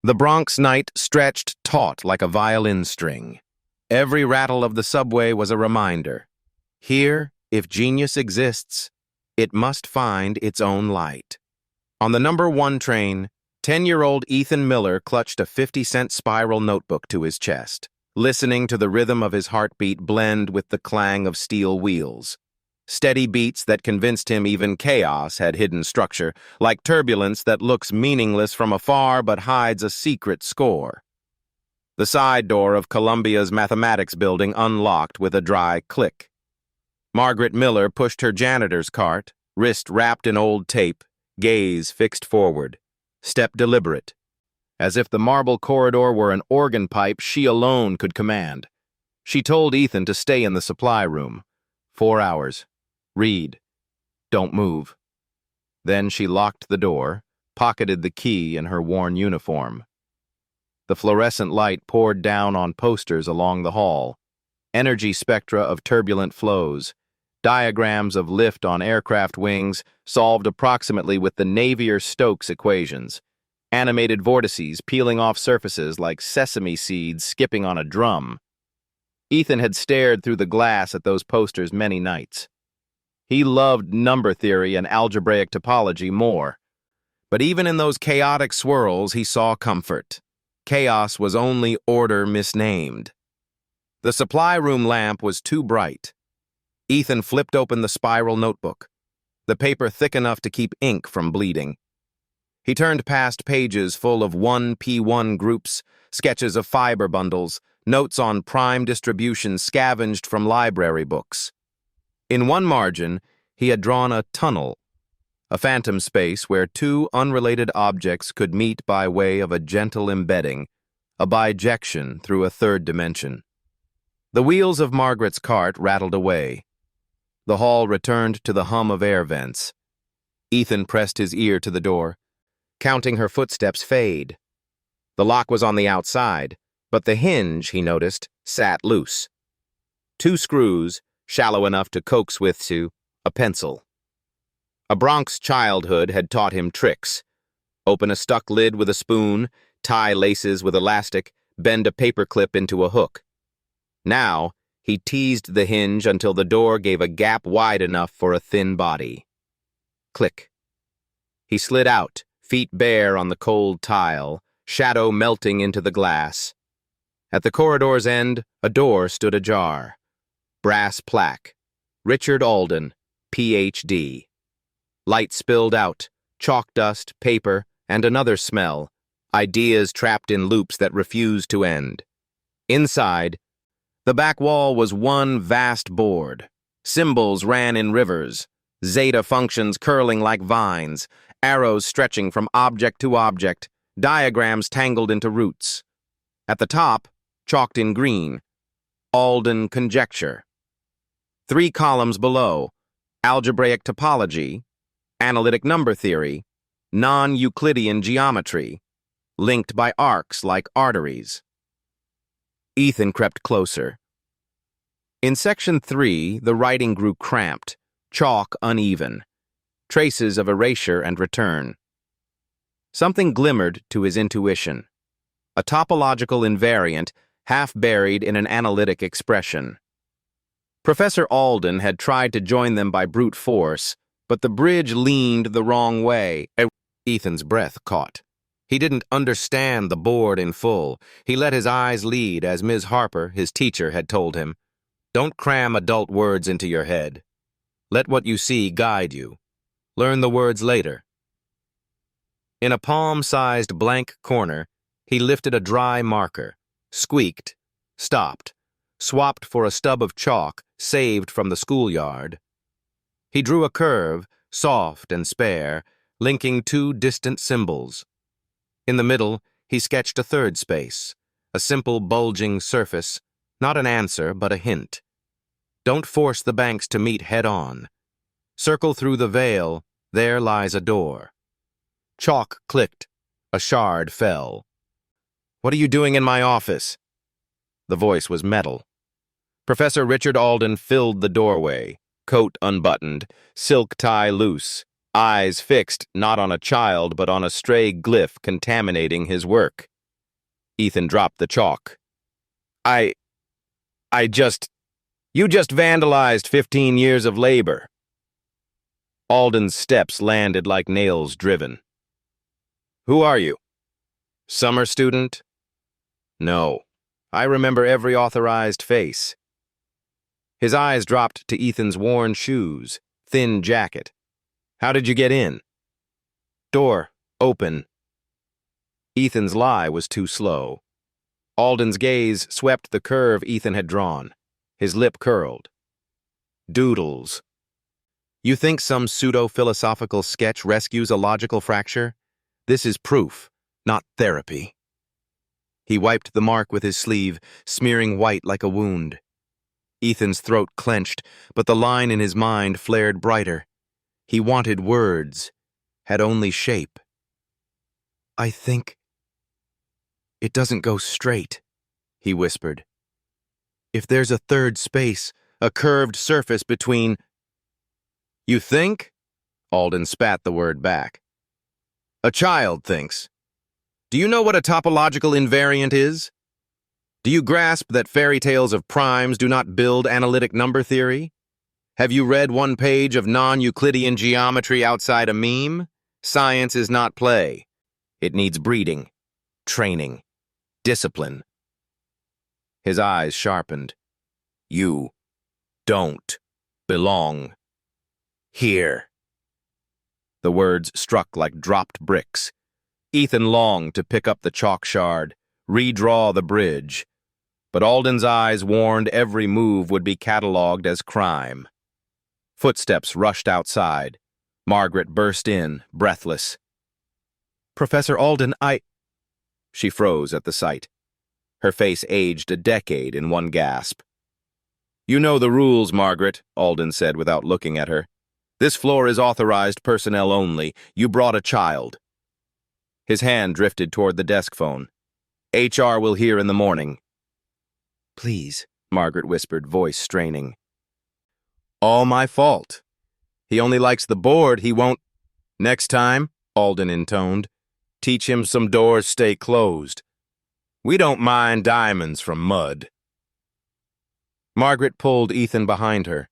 The Bronx night stretched taut like a violin string. Every rattle of the subway was a reminder. Here, if genius exists, it must find its own light. On the number 1 train, 10-year-old Ethan Miller clutched a 50-cent spiral notebook to his chest, listening to the rhythm of his heartbeat blend with the clang of steel wheels. Steady beats that convinced him even chaos had hidden structure, like turbulence that looks meaningless from afar but hides a secret score. The side door of Columbia's mathematics building unlocked with a dry click. Margaret Miller pushed her janitor's cart, wrist wrapped in old tape, gaze fixed forward, step deliberate, as if the marble corridor were an organ pipe she alone could command. She told Ethan to stay in the supply room. 4 hours. Read. Don't move. Then she locked the door, pocketed the key in her worn uniform. The fluorescent light poured down on posters along the hall. Energy spectra of turbulent flows. Diagrams of lift on aircraft wings solved approximately with the Navier-Stokes equations. Animated vortices peeling off surfaces like sesame seeds skipping on a drum. Ethan had stared through the glass at those posters many nights. He loved number theory and algebraic topology more. But even in those chaotic swirls, he saw comfort. Chaos was only order misnamed. The supply room lamp was too bright. Ethan flipped open the spiral notebook, the paper thick enough to keep ink from bleeding. He turned past pages full of 1P1 groups, sketches of fiber bundles, notes on prime distribution scavenged from library books. In one margin, he had drawn a tunnel, a phantom space where 2 unrelated objects could meet by way of a gentle embedding, a bijection through a 3rd dimension. The wheels of Margaret's cart rattled away. The hall returned to the hum of air vents. Ethan pressed his ear to the door, counting her footsteps fade. The lock was on the outside, but the hinge, he noticed, sat loose. 2 screws, shallow enough to coax with to a pencil. A Bronx childhood had taught him tricks. Open a stuck lid with a spoon, tie laces with elastic, bend a paperclip into a hook. Now, he teased the hinge until the door gave a gap wide enough for a thin body. Click. He slid out, feet bare on the cold tile, shadow melting into the glass. At the corridor's end, a door stood ajar. Brass plaque. Richard Alden, Ph.D. Light spilled out, chalk dust, paper, and another smell, ideas trapped in loops that refused to end. Inside, the back wall was one vast board. Symbols ran in rivers, zeta functions curling like vines, arrows stretching from object to object, diagrams tangled into roots. At the top, chalked in green, Alden conjecture. 3 columns below, algebraic topology, analytic number theory, non-Euclidean geometry, linked by arcs like arteries. Ethan crept closer. In section 3, the writing grew cramped, chalk uneven, traces of erasure and return. Something glimmered to his intuition, a topological invariant half buried in an analytic expression. Professor Alden had tried to join them by brute force, but the bridge leaned the wrong way. Ethan's breath caught. He didn't understand the board in full. He let his eyes lead, as Ms. Harper, his teacher, had told him. Don't cram adult words into your head. Let what you see guide you. Learn the words later. In a palm-sized blank corner, he lifted a dry marker, squeaked, stopped, swapped for a stub of chalk saved from the schoolyard. He drew a curve, soft and spare, linking 2 distant symbols. In the middle, he sketched a 3rd space, a simple bulging surface, not an answer but a hint. Don't force the banks to meet head-on. Circle through the veil, there lies a door. Chalk clicked, a shard fell. What are you doing in my office? The voice was metal. Professor Richard Alden filled the doorway, coat unbuttoned, silk tie loose, eyes fixed not on a child but on a stray glyph contaminating his work. Ethan dropped the chalk. I just... You just vandalized 15 years of labor. Alden's steps landed like nails driven. Who are you? Summer student? No. I remember every authorized face. His eyes dropped to Ethan's worn shoes, thin jacket. How did you get in? Door, open. Ethan's lie was too slow. Alden's gaze swept the curve Ethan had drawn. His lip curled. Doodles. You think some pseudo-philosophical sketch rescues a logical fracture? This is proof, not therapy. He wiped the mark with his sleeve, smearing white like a wound. Ethan's throat clenched, but the line in his mind flared brighter. He wanted words, had only shape. I think it doesn't go straight, he whispered. If there's a third space, a curved surface between... You think? Alden spat the word back. A child thinks. Do you know what a topological invariant is? Do you grasp that fairy tales of primes do not build analytic number theory? Have you read one page of non-Euclidean geometry outside a meme? Science is not play. It needs breeding, training, discipline. His eyes sharpened. You don't belong here. The words struck like dropped bricks. Ethan longed to pick up the chalk shard, redraw the bridge, but Alden's eyes warned every move would be catalogued as crime. Footsteps rushed outside. Margaret burst in, breathless. Professor Alden, She froze at the sight. Her face aged a decade in one gasp. You know the rules, Margaret, Alden said without looking at her. This floor is authorized personnel only. You brought a child. His hand drifted toward the desk phone. HR will hear in the morning. Please, Margaret whispered, voice straining. All my fault. He only likes the board, he won't... Next time, Alden intoned, teach him some doors stay closed. We don't mind diamonds from mud. Margaret pulled Ethan behind her.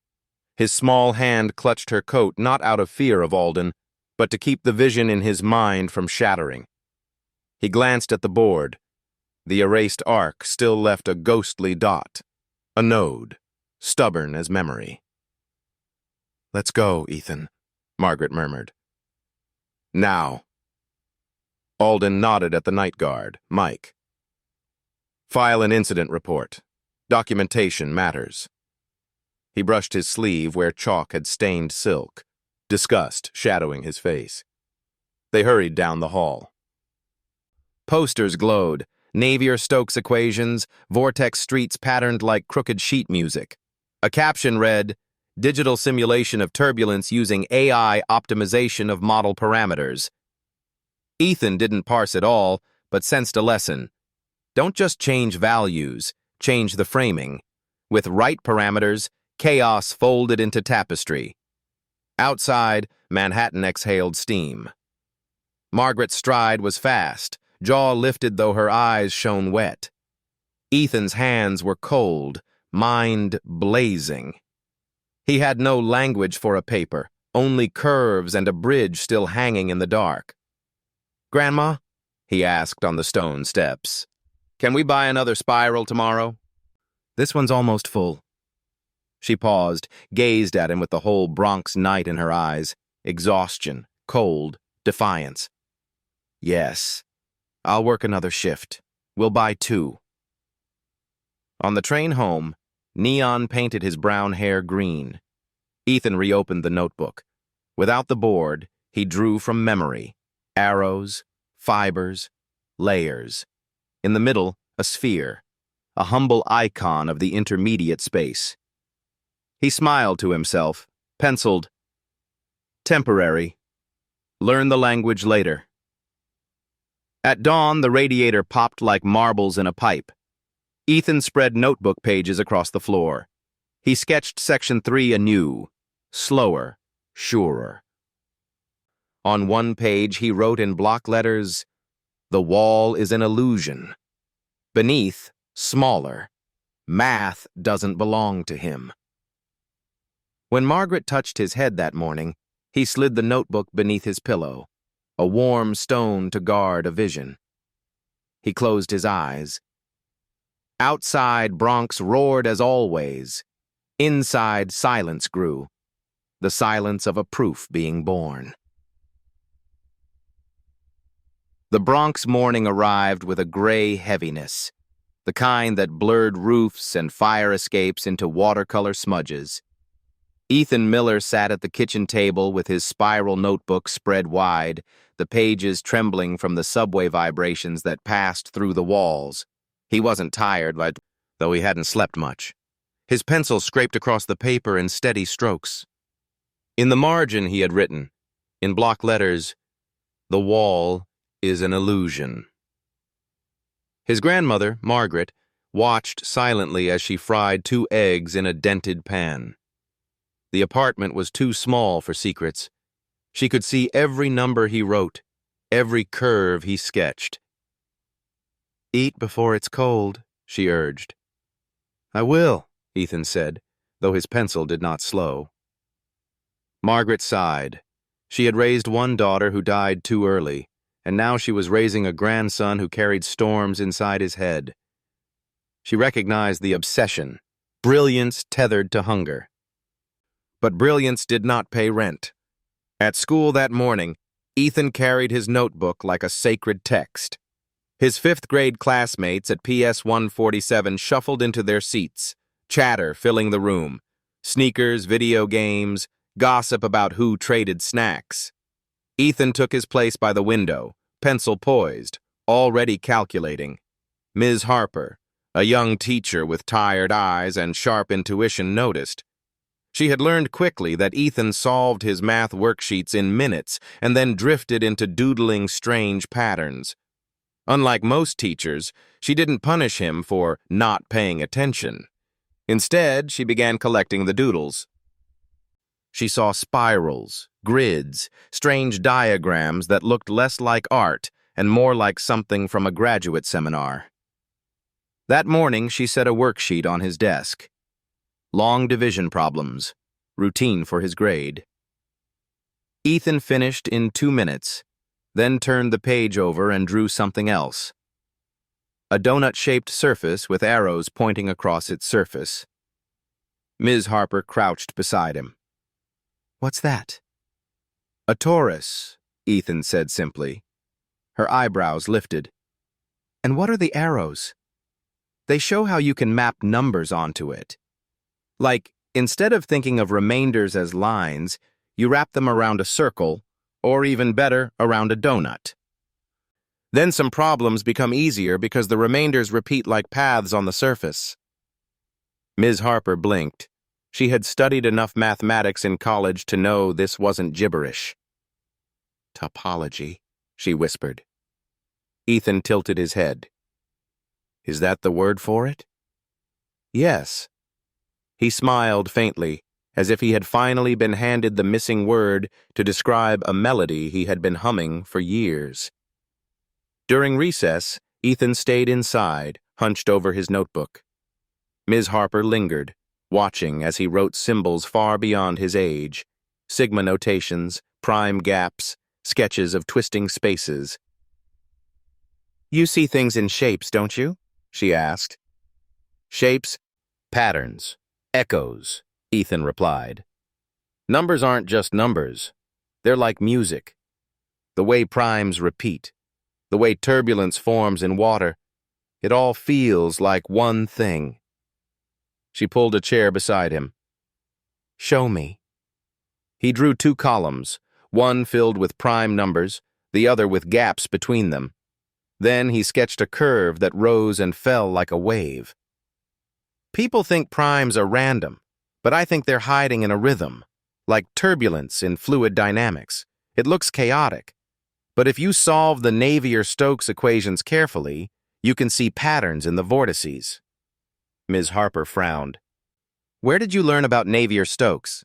His small hand clutched her coat not out of fear of Alden, but to keep the vision in his mind from shattering. He glanced at the board. The erased arc still left a ghostly dot, a node, stubborn as memory. Let's go, Ethan, Margaret murmured. Now. Alden nodded at the night guard, Mike. File an incident report. Documentation matters. He brushed his sleeve where chalk had stained silk, disgust shadowing his face. They hurried down the hall. Posters glowed, Navier-Stokes equations, vortex streets patterned like crooked sheet music. A caption read, Digital simulation of turbulence using AI optimization of model parameters. Ethan didn't parse it all, but sensed a lesson. Don't just change values, change the framing. With right parameters, chaos folded into tapestry. Outside, Manhattan exhaled steam. Margaret's stride was fast, jaw lifted though her eyes shone wet. Ethan's hands were cold, mind blazing. He had no language for a paper, only curves and a bridge still hanging in the dark. Grandma? He asked on the stone steps. Can we buy another spiral tomorrow? This one's almost full. She paused, gazed at him with the whole Bronx night in her eyes. Exhaustion, cold, defiance. Yes. I'll work another shift. We'll buy 2. On the train home, Neon painted his brown hair green. Ethan reopened the notebook. Without the board, he drew from memory. Arrows, fibers, layers. In the middle, a sphere, a humble icon of the intermediate space. He smiled to himself, penciled, temporary. Learn the language later. At dawn, the radiator popped like marbles in a pipe. Ethan spread notebook pages across the floor. He sketched Section 3 anew, slower, surer. On one page, he wrote in block letters, The wall is an illusion. Beneath, smaller. Math doesn't belong to him. When Margaret touched his head that morning, he slid the notebook beneath his pillow, a warm stone to guard a vision. He closed his eyes. Outside, Bronx roared as always. Inside, silence grew, the silence of a proof being born. The Bronx morning arrived with a gray heaviness, the kind that blurred roofs and fire escapes into watercolor smudges. Ethan Miller sat at the kitchen table with his spiral notebook spread wide, the pages trembling from the subway vibrations that passed through the walls. He wasn't tired, though he hadn't slept much. His pencil scraped across the paper in steady strokes. In the margin he had written, in block letters, "The wall is an illusion." His grandmother, Margaret, watched silently as she fried 2 eggs in a dented pan. The apartment was too small for secrets. She could see every number he wrote, every curve he sketched. "Eat before it's cold," she urged. "I will," Ethan said, though his pencil did not slow. Margaret sighed. She had raised one daughter who died too early, and now she was raising a grandson who carried storms inside his head. She recognized the obsession, brilliance tethered to hunger. But brilliance did not pay rent. At school that morning, Ethan carried his notebook like a sacred text. His 5th-grade classmates at PS 147 shuffled into their seats, chatter filling the room, sneakers, video games, gossip about who traded snacks. Ethan took his place by the window, pencil poised, already calculating. Ms. Harper, a young teacher with tired eyes and sharp intuition, noticed. She had learned quickly that Ethan solved his math worksheets in minutes and then drifted into doodling strange patterns. Unlike most teachers, she didn't punish him for not paying attention. Instead, she began collecting the doodles. She saw spirals, grids, strange diagrams that looked less like art and more like something from a graduate seminar. That morning, she set a worksheet on his desk. Long division problems, routine for his grade. Ethan finished in 2 minutes, then turned the page over and drew something else. A donut-shaped surface with arrows pointing across its surface. Ms. Harper crouched beside him. "What's that?" "A torus," Ethan said simply. Her eyebrows lifted. "And what are the arrows?" "They show how you can map numbers onto it. Like, instead of thinking of remainders as lines, you wrap them around a circle, or even better, around a donut. Then some problems become easier because the remainders repeat like paths on the surface." Ms. Harper blinked. She had studied enough mathematics in college to know this wasn't gibberish. "Topology," she whispered. Ethan tilted his head. "Is that the word for it?" "Yes." He smiled faintly, as if he had finally been handed the missing word to describe a melody he had been humming for years. During recess, Ethan stayed inside, hunched over his notebook. Ms. Harper lingered, watching as he wrote symbols far beyond his age, sigma notations, prime gaps, sketches of twisting spaces. "You see things in shapes, don't you?" she asked. "Shapes, patterns, echoes," Ethan replied. "Numbers aren't just numbers. They're like music. The way primes repeat, the way turbulence forms in water, it all feels like one thing." She pulled a chair beside him. "Show me." He drew 2 columns, one filled with prime numbers, the other with gaps between them. Then he sketched a curve that rose and fell like a wave. "People think primes are random, but I think they're hiding in a rhythm, like turbulence in fluid dynamics. It looks chaotic, but if you solve the Navier-Stokes equations carefully, you can see patterns in the vortices." Ms. Harper frowned. "Where did you learn about Navier-Stokes?"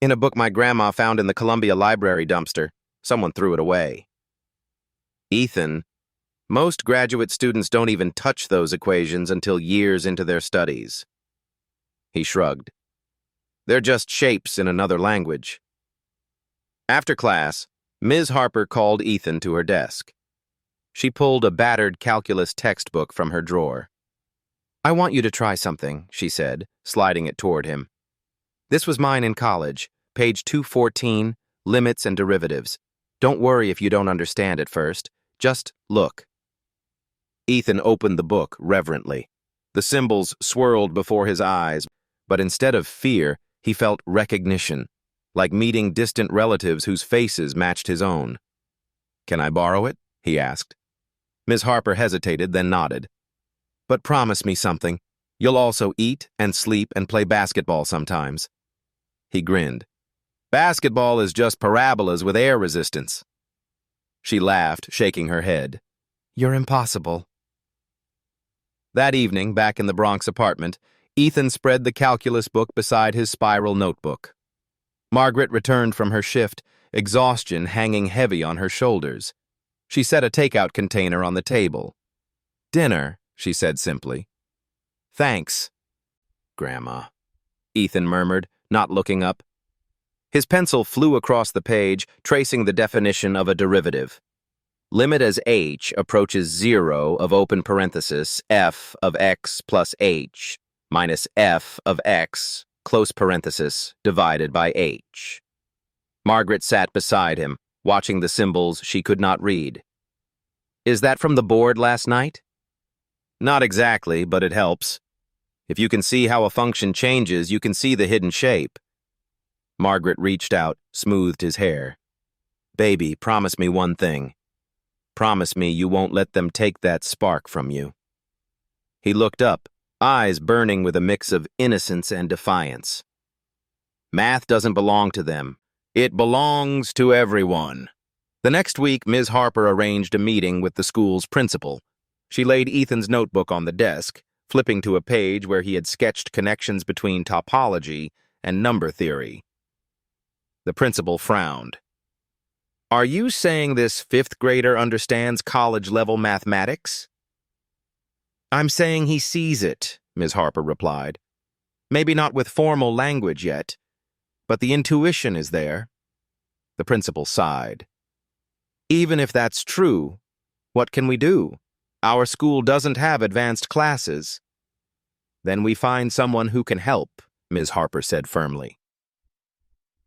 "In a book my grandma found in the Columbia Library dumpster. Someone threw it away." Ethan, Most graduate students don't even touch those equations until years into their studies. He shrugged. They're just shapes in another language. After class, Ms. Harper called Ethan to her desk. She pulled a battered calculus textbook from her drawer. I want you to try something, she said, sliding it toward him. This was mine in college, page 214, limits and derivatives. Don't worry if you don't understand at first. Just look. Ethan opened the book reverently. The symbols swirled before his eyes, but instead of fear, he felt recognition, like meeting distant relatives whose faces matched his own. Can I borrow it? He asked. Ms. Harper hesitated, then nodded. But promise me something. You'll also eat and sleep and play basketball sometimes. He grinned. Basketball is just parabolas with air resistance. She laughed, shaking her head. You're impossible. That evening, back in the Bronx apartment, Ethan spread the calculus book beside his spiral notebook. Margaret returned from her shift, exhaustion hanging heavy on her shoulders. She set a takeout container on the table. Dinner, she said simply. Thanks, Grandma, Ethan murmured, not looking up. His pencil flew across the page, tracing the definition of a derivative. Limit as h approaches 0 of open parenthesis f of x plus h minus f of x close parenthesis divided by h. Margaret sat beside him, watching the symbols she could not read. Is that from the board last night? Not exactly, but it helps. If you can see how a function changes, you can see the hidden shape. Margaret reached out, smoothed his hair. Baby, promise me one thing. Promise me you won't let them take that spark from you. He looked up, eyes burning with a mix of innocence and defiance. Math doesn't belong to them. It belongs to everyone. The next week, Ms. Harper arranged a meeting with the school's principal. She laid Ethan's notebook on the desk, flipping to a page where he had sketched connections between topology and number theory. The principal frowned. Are you saying this fifth grader understands college-level mathematics? I'm saying he sees it, Ms. Harper replied. Maybe not with formal language yet, but the intuition is there. The principal sighed. Even if that's true, what can we do? Our school doesn't have advanced classes. Then we find someone who can help, Ms. Harper said firmly.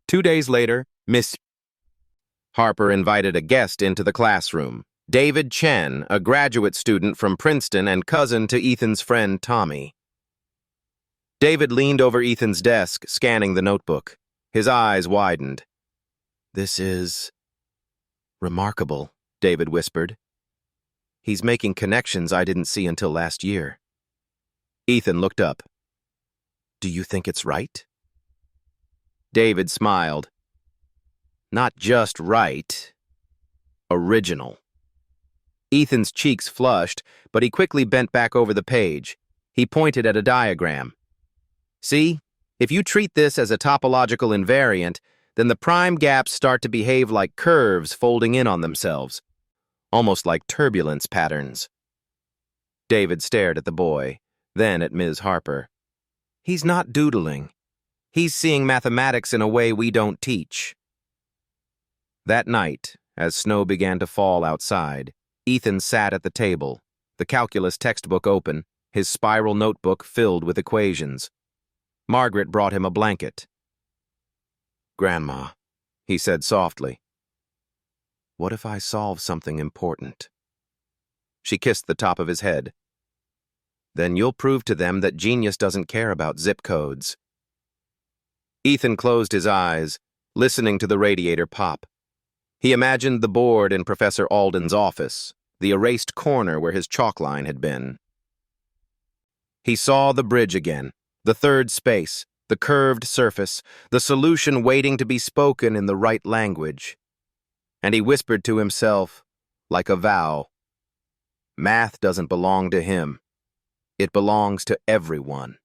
2 days later, Miss Harper invited a guest into the classroom, David Chen, a graduate student from Princeton and cousin to Ethan's friend Tommy. David leaned over Ethan's desk, scanning the notebook. His eyes widened. This is remarkable, David whispered. He's making connections I didn't see until last year. Ethan looked up. Do you think it's right? David smiled. Not just right, original. Ethan's cheeks flushed, but he quickly bent back over the page. He pointed at a diagram. See, if you treat this as a topological invariant, then the prime gaps start to behave like curves folding in on themselves, almost like turbulence patterns. David stared at the boy, then at Ms. Harper. He's not doodling. He's seeing mathematics in a way we don't teach. That night, as snow began to fall outside, Ethan sat at the table, the calculus textbook open, his spiral notebook filled with equations. Margaret brought him a blanket. Grandma, he said softly, what if I solve something important? She kissed the top of his head. Then you'll prove to them that genius doesn't care about zip codes. Ethan closed his eyes, listening to the radiator pop. He imagined the board in Professor Alden's office, the erased corner where his chalk line had been. He saw the bridge again, the third space, the curved surface, the solution waiting to be spoken in the right language. And he whispered to himself, like a vow, math doesn't belong to him. It belongs to everyone.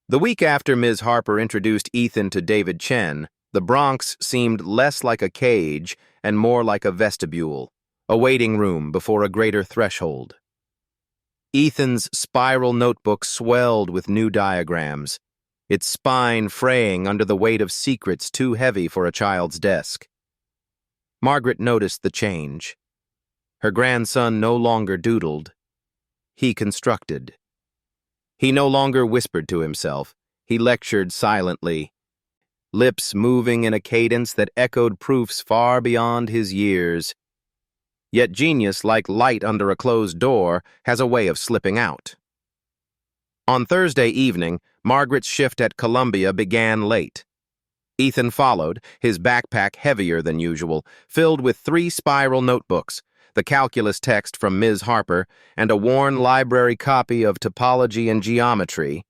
The week after Ms. Harper introduced Ethan to David Chen, the Bronx seemed less like a cage and more like a vestibule, a waiting room before a greater threshold. Ethan's spiral notebook swelled with new diagrams, its spine fraying under the weight of secrets too heavy for a child's desk. Margaret noticed the change. Her grandson no longer doodled. He constructed. He no longer whispered to himself. He lectured silently, lips moving in a cadence that echoed proofs far beyond his years. Yet genius, like light under a closed door, has a way of slipping out. On Thursday evening, Margaret's shift at Columbia began late. Ethan followed, his backpack heavier than usual, filled with 3 spiral notebooks, the calculus text from Ms. Harper, and a worn library copy of topology and geometry.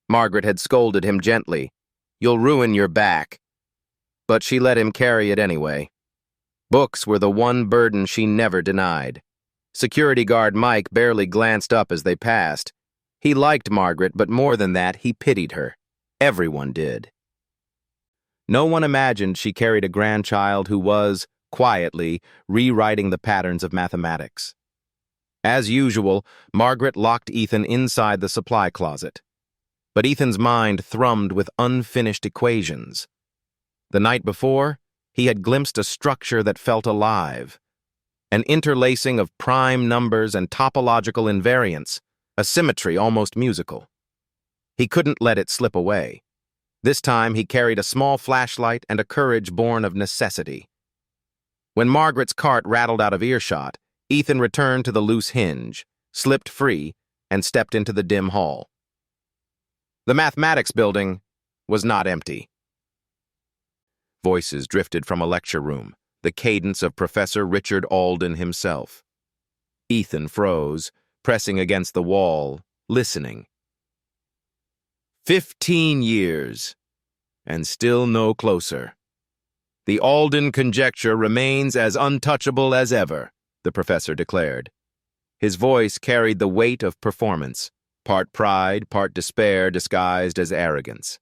Margaret had scolded him gently. "You'll ruin your back." But she let him carry it anyway. Books were the one burden she never denied. Security guard Mike barely glanced up as they passed. He liked Margaret, but more than that, he pitied her. Everyone did. No one imagined she carried a grandchild who was, quietly, rewriting the patterns of mathematics. As usual, Margaret locked Ethan inside the supply closet. But Ethan's mind thrummed with unfinished equations. The night before, he had glimpsed a structure that felt alive. An interlacing of prime numbers and topological invariants, a symmetry almost musical. He couldn't let it slip away. This time he carried a small flashlight and a courage born of necessity. When Margaret's cart rattled out of earshot, Ethan returned to the loose hinge, slipped free, and stepped into the dim hall. The mathematics building was not empty. Voices drifted from a lecture room, the cadence of Professor Richard Alden himself. Ethan froze, pressing against the wall, listening. 15 years, and still no closer. The Alden conjecture remains as untouchable as ever, the professor declared. His voice carried the weight of performance, part pride, part despair disguised as arrogance.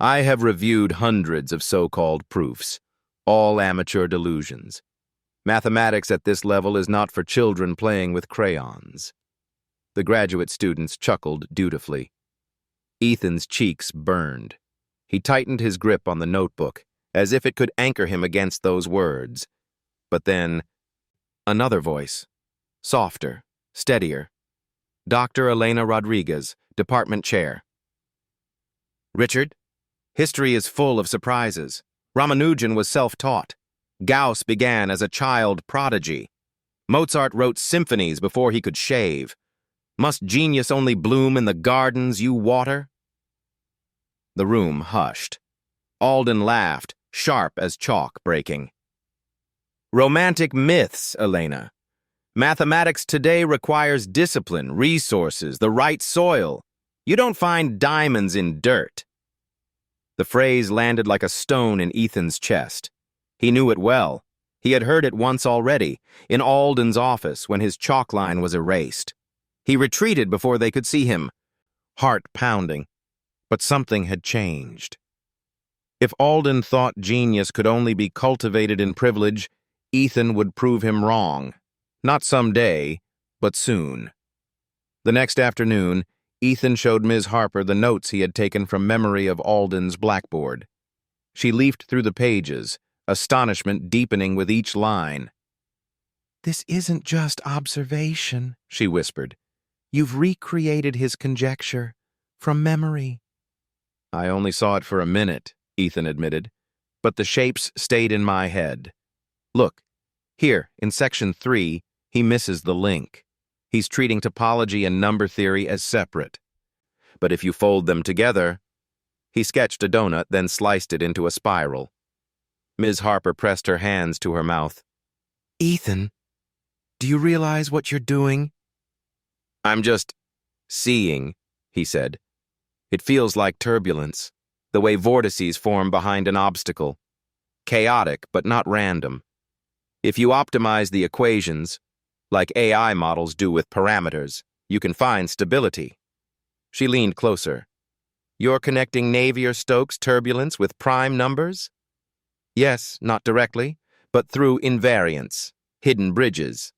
I have reviewed hundreds of so-called proofs, all amateur delusions. Mathematics at this level is not for children playing with crayons. The graduate students chuckled dutifully. Ethan's cheeks burned. He tightened his grip on the notebook, as if it could anchor him against those words. But then, another voice, softer, steadier. Dr. Elena Rodriguez, department chair. Richard, history is full of surprises. Ramanujan was self-taught. Gauss began as a child prodigy. Mozart wrote symphonies before he could shave. Must genius only bloom in the gardens you water? The room hushed. Alden laughed, sharp as chalk breaking. Romantic myths, Elena. Mathematics today requires discipline, resources, the right soil. You don't find diamonds in dirt. The phrase landed like a stone in Ethan's chest. He knew it well. He had heard it once already, in Alden's office when his chalk line was erased. He retreated before they could see him, heart pounding. But something had changed. If Alden thought genius could only be cultivated in privilege, Ethan would prove him wrong. Not someday, but soon. The next afternoon, Ethan showed Ms. Harper the notes he had taken from memory of Alden's blackboard. She leafed through the pages, astonishment deepening with each line. "This isn't just observation," she whispered. "You've recreated his conjecture from memory." "I only saw it for a minute," Ethan admitted, "but the shapes stayed in my head. Look, here, in section 3, he misses the link. He's treating topology and number theory as separate. But if you fold them together..." He sketched a donut, then sliced it into a spiral. Ms. Harper pressed her hands to her mouth. "Ethan, do you realize what you're doing?" "I'm just seeing," he said. "It feels like turbulence, the way vortices form behind an obstacle. Chaotic, but not random. If you optimize the equations, like AI models do with parameters, you can find stability." She leaned closer. "You're connecting Navier-Stokes turbulence with prime numbers?" "Yes, not directly, but through invariance. hidden bridges.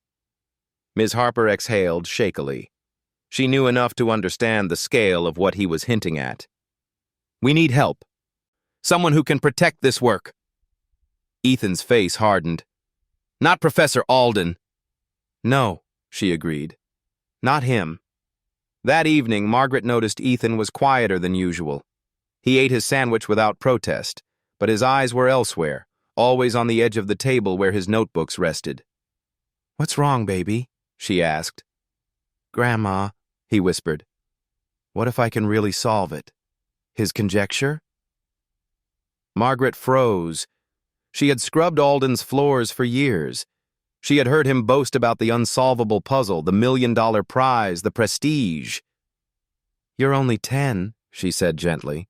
Ms. Harper exhaled shakily. She knew enough to understand the scale of what he was hinting at. We need help. Someone who can protect this work. Ethan's face hardened. Not Professor Alden. No, she agreed. Not him. That evening, Margaret noticed Ethan was quieter than usual. He ate his sandwich without protest, but his eyes were elsewhere, always on the edge of the table where his notebooks rested. What's wrong, baby? She asked. Grandma, he whispered. What if I can really solve it? His conjecture? Margaret froze. She had scrubbed Alden's floors for years. She had heard him boast about the unsolvable puzzle, the $1 million prize, the prestige. You're only 10, she said gently.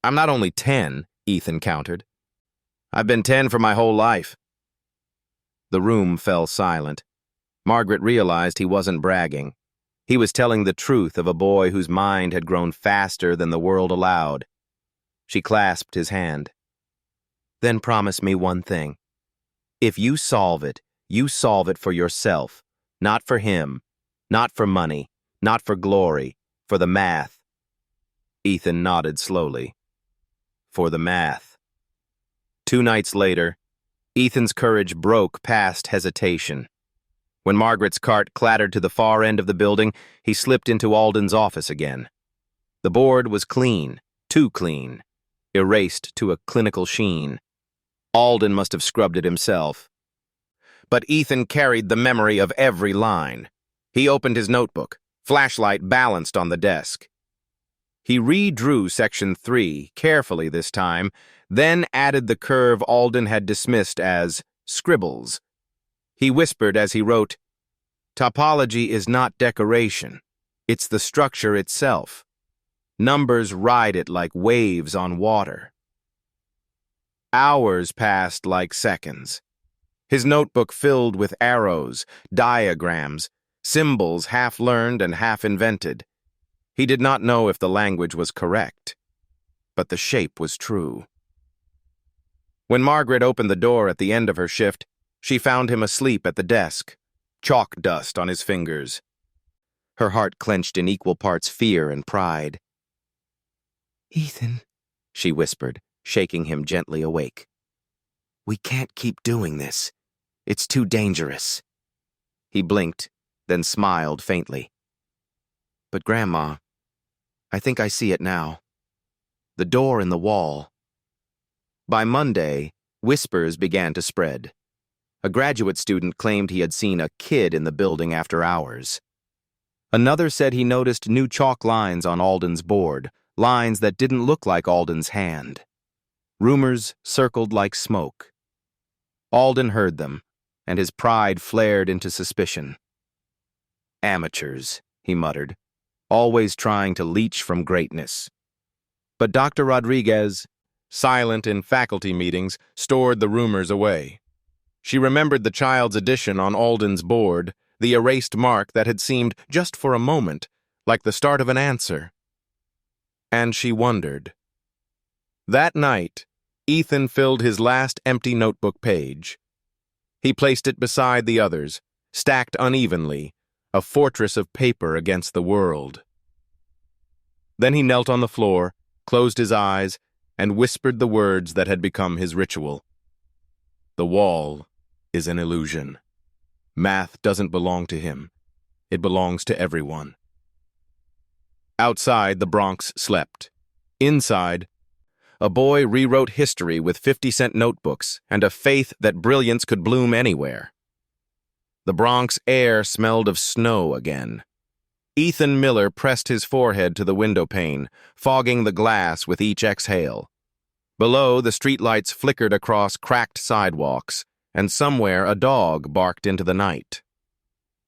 I'm not only 10, Ethan countered. I've been 10 for my whole life. The room fell silent. Margaret realized he wasn't bragging. He was telling the truth of a boy whose mind had grown faster than the world allowed. She clasped his hand. Then promise me one thing. If you solve it for yourself, not for him, not for money, not for glory, for the math. Ethan nodded slowly. For the math. 2 nights later, Ethan's courage broke past hesitation. When Margaret's cart clattered to the far end of the building, he slipped into Alden's office again. The board was clean, too clean, erased to a clinical sheen. Alden must have scrubbed it himself. But Ethan carried the memory of every line. He opened his notebook, flashlight balanced on the desk. He redrew section 3, carefully this time, then added the curve Alden had dismissed as scribbles. He whispered as he wrote, Topology is not decoration. It's the structure itself. Numbers ride it like waves on water. Hours passed like seconds. His notebook filled with arrows, diagrams, symbols half learned and half invented. He did not know if the language was correct, but the shape was true. When Margaret opened the door at the end of her shift, she found him asleep at the desk, chalk dust on his fingers. Her heart clenched in equal parts fear and pride. Ethan, she whispered, shaking him gently awake. We can't keep doing this. It's too dangerous. He blinked, then smiled faintly. But Grandma, I think I see it now. The door in the wall. By Monday, whispers began to spread. A graduate student claimed he had seen a kid in the building after hours. Another said he noticed new chalk lines on Alden's board, lines that didn't look like Alden's hand. Rumors circled like smoke. Alden heard them, and his pride flared into suspicion. Amateurs, he muttered, always trying to leech from greatness. But Dr. Rodriguez, silent in faculty meetings, stored the rumors away. She remembered the child's addition on Alden's board, the erased mark that had seemed, just for a moment, like the start of an answer. And she wondered. That night, Ethan filled his last empty notebook page. He placed it beside the others, stacked unevenly, a fortress of paper against the world. Then he knelt on the floor, closed his eyes, and whispered the words that had become his ritual. The wall is an illusion. Math doesn't belong to him. It belongs to everyone. Outside, the Bronx slept. Inside, a boy rewrote history with 50-cent notebooks and a faith that brilliance could bloom anywhere. The Bronx air smelled of snow again. Ethan Miller pressed his forehead to the window pane, fogging the glass with each exhale. Below, the streetlights flickered across cracked sidewalks, and somewhere a dog barked into the night.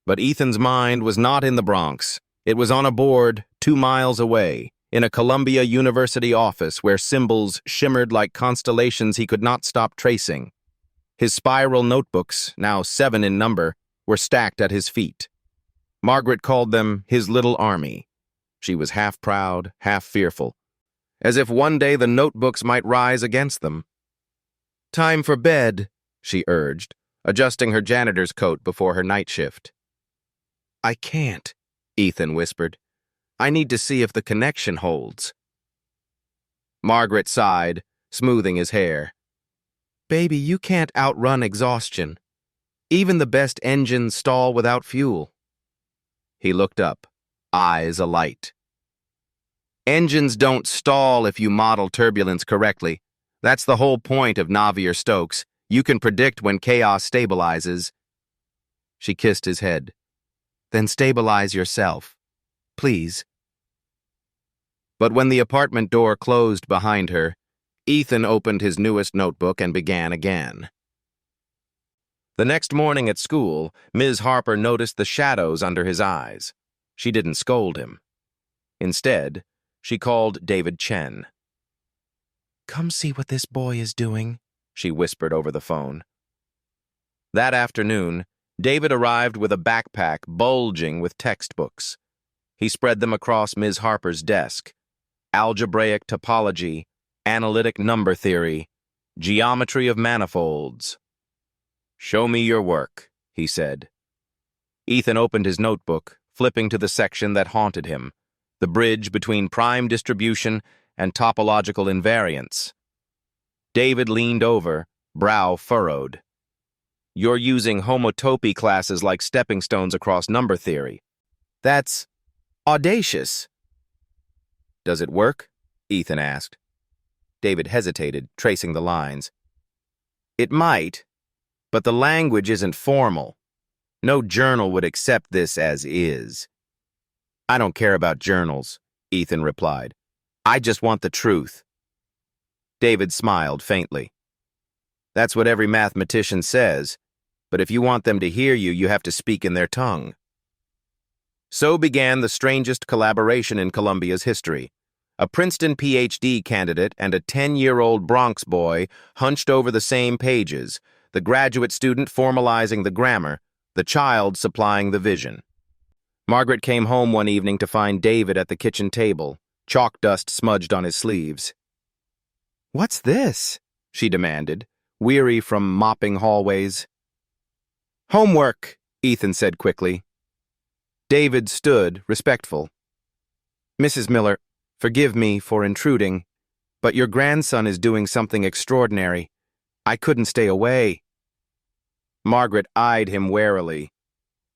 But Ethan's mind was not in the Bronx. It was on a board 2 miles away, in a Columbia University office where symbols shimmered like constellations he could not stop tracing. His spiral notebooks, now 7 in number, were stacked at his feet. Margaret called them his little army. She was half proud, half fearful, as if one day the notebooks might rise against them. Time for bed, she urged, adjusting her janitor's coat before her night shift. "I can't," Ethan whispered. "I need to see if the connection holds." Margaret sighed, smoothing his hair. "Baby, you can't outrun exhaustion. Even the best engines stall without fuel." He looked up, eyes alight. "Engines don't stall if you model turbulence correctly. That's the whole point of Navier-Stokes. You can predict when chaos stabilizes." She kissed his head. "Then stabilize yourself. Please." But when the apartment door closed behind her, Ethan opened his newest notebook and began again. The next morning at school, Ms. Harper noticed the shadows under his eyes. She didn't scold him. Instead, she called David Chen. "Come see what this boy is doing," she whispered over the phone. That afternoon, David arrived with a backpack bulging with textbooks. He spread them across Ms. Harper's desk. Algebraic topology, analytic number theory, geometry of manifolds. "Show me your work," he said. Ethan opened his notebook, flipping to the section that haunted him, the bridge between prime distribution and topological invariance. David leaned over, brow furrowed. "You're using homotopy classes like stepping stones across number theory. That's audacious." "Does it work?" Ethan asked. David hesitated, tracing the lines. "It might, but the language isn't formal. No journal would accept this as is." "I don't care about journals," Ethan replied. "I just want the truth." David smiled faintly. "That's what every mathematician says, but if you want them to hear you, you have to speak in their tongue." So began the strangest collaboration in Columbia's history. A Princeton PhD candidate and a 10-year-old Bronx boy hunched over the same pages, the graduate student formalizing the grammar, the child supplying the vision. Margaret came home one evening to find David at the kitchen table, chalk dust smudged on his sleeves. "What's this?" she demanded, weary from mopping hallways. "Homework," Ethan said quickly. David stood, respectful. "Mrs. Miller, forgive me for intruding, but your grandson is doing something extraordinary. I couldn't stay away." Margaret eyed him warily.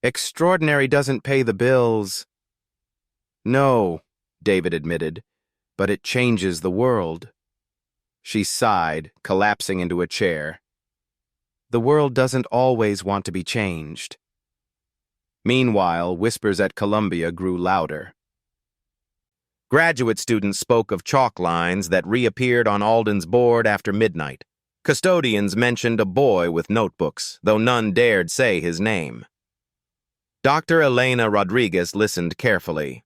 "Extraordinary doesn't pay the bills." "No," David admitted, "but it changes the world." She sighed, collapsing into a chair. "The world doesn't always want to be changed." Meanwhile, whispers at Columbia grew louder. Graduate students spoke of chalk lines that reappeared on Alden's board after midnight. Custodians mentioned a boy with notebooks, though none dared say his name. Dr. Elena Rodriguez listened carefully.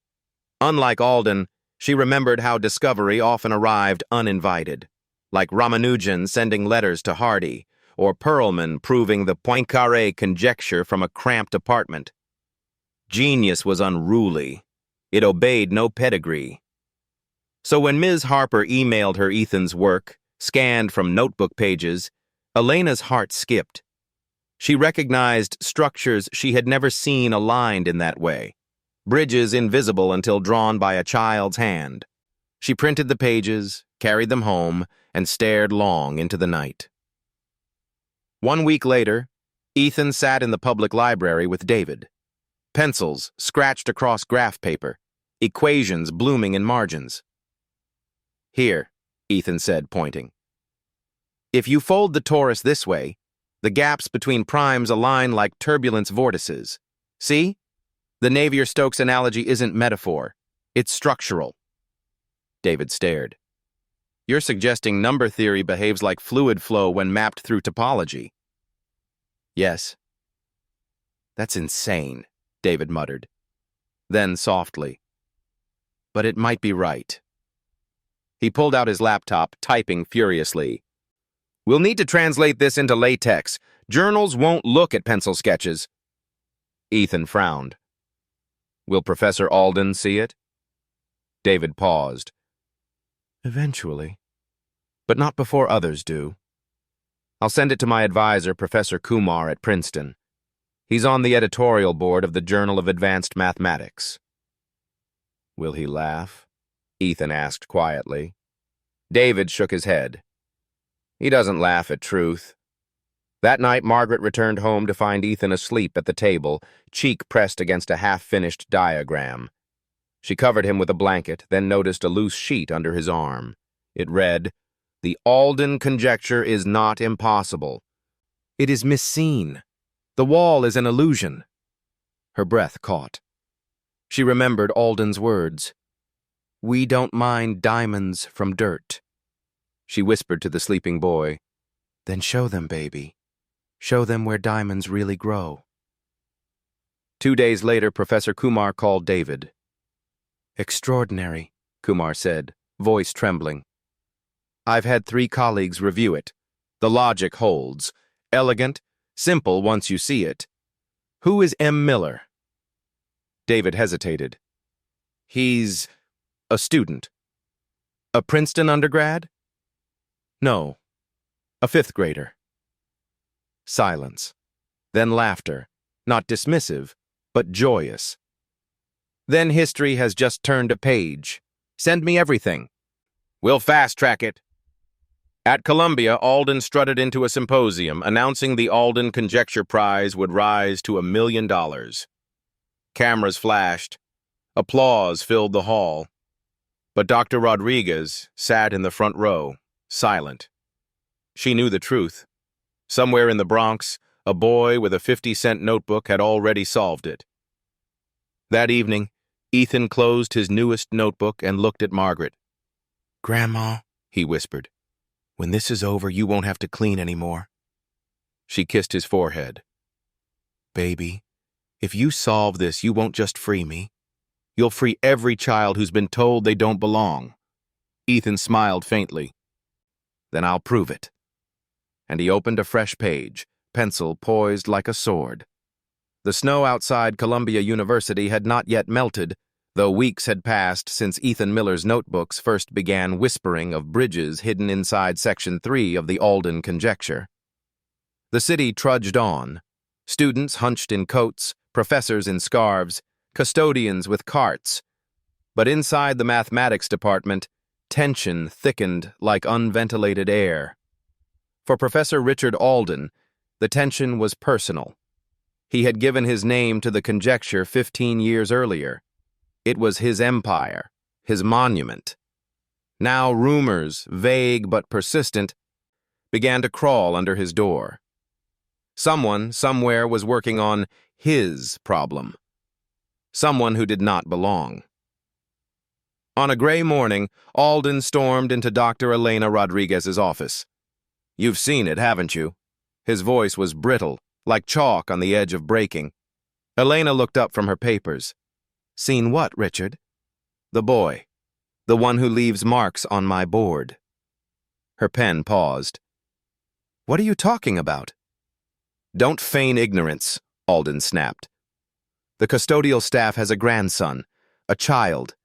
Unlike Alden, she remembered how discovery often arrived uninvited, like Ramanujan sending letters to Hardy, or Perelman proving the Poincaré conjecture from a cramped apartment. Genius was unruly. It obeyed no pedigree. So when Ms. Harper emailed her Ethan's work, scanned from notebook pages, Elena's heart skipped. She recognized structures she had never seen aligned in that way, bridges invisible until drawn by a child's hand. She printed the pages, carried them home, and stared long into the night. 1 week later, Ethan sat in the public library with David. Pencils scratched across graph paper, equations blooming in margins. "Here," Ethan said, pointing. "If you fold the torus this way, the gaps between primes align like turbulence vortices. See? The Navier-Stokes analogy isn't metaphor. It's structural." David stared. "You're suggesting number theory behaves like fluid flow when mapped through topology." "Yes." "That's insane," David muttered. Then softly, "But it might be right." He pulled out his laptop, typing furiously. "We'll need to translate this into latex. Journals won't look at pencil sketches." Ethan frowned. "Will Professor Alden see it?" David paused. "Eventually. But not before others do." I'll send it to my advisor, Professor Kumar at Princeton. He's on the editorial board of the Journal of Advanced Mathematics. Will he laugh? Ethan asked quietly. David shook his head. He doesn't laugh at truth. That night, Margaret returned home to find Ethan asleep at the table, cheek pressed against a half-finished diagram. She covered him with a blanket, then noticed a loose sheet under his arm. It read, "The Alden conjecture is not impossible. It is misseen. The wall is an illusion." Her breath caught. She remembered Alden's words. "We don't mind diamonds from dirt." She whispered to the sleeping boy, "Then show them, baby. Show them where diamonds really grow." 2 days later, Professor Kumar called David. "Extraordinary," Kumar said, voice trembling. "I've had 3 colleagues review it. The logic holds. Elegant, simple once you see it. Who is M. Miller?" David hesitated. "He's a student." "A Princeton undergrad?" "No, a 5th grader." Silence. Then laughter, not dismissive, but joyous. "Then history has just turned a page. Send me everything. We'll fast-track it." At Columbia, Alden strutted into a symposium announcing the Alden Conjecture Prize would rise to $1 million. Cameras flashed. Applause filled the hall. But Dr. Rodriguez sat in the front row, silent. She knew the truth. Somewhere in the Bronx, a boy with a 50-cent notebook had already solved it. That evening, Ethan closed his newest notebook and looked at Margaret. "Grandma," he whispered, "when this is over, you won't have to clean anymore." She kissed his forehead. "Baby, if you solve this, you won't just free me. You'll free every child who's been told they don't belong." Ethan smiled faintly. "Then I'll prove it." And he opened a fresh page, pencil poised like a sword. The snow outside Columbia University had not yet melted, though weeks had passed since Ethan Miller's notebooks first began whispering of bridges hidden inside Section 3 of the Alden conjecture. The city trudged on, students hunched in coats, professors in scarves, custodians with carts. But inside the mathematics department, tension thickened like unventilated air. For Professor Richard Alden, the tension was personal. He had given his name to the conjecture 15 years earlier. It was his empire, his monument. Now rumors, vague but persistent, began to crawl under his door. Someone, somewhere, was working on his problem. Someone who did not belong. On a gray morning, Alden stormed into Dr. Elena Rodriguez's office. "You've seen it, haven't you?" His voice was brittle, like chalk on the edge of breaking. Elena looked up from her papers. "Seen what, Richard?" "The boy. The one who leaves marks on my board." Her pen paused. "What are you talking about?" "Don't feign ignorance," Alden snapped. "The custodial staff has a grandson, a child.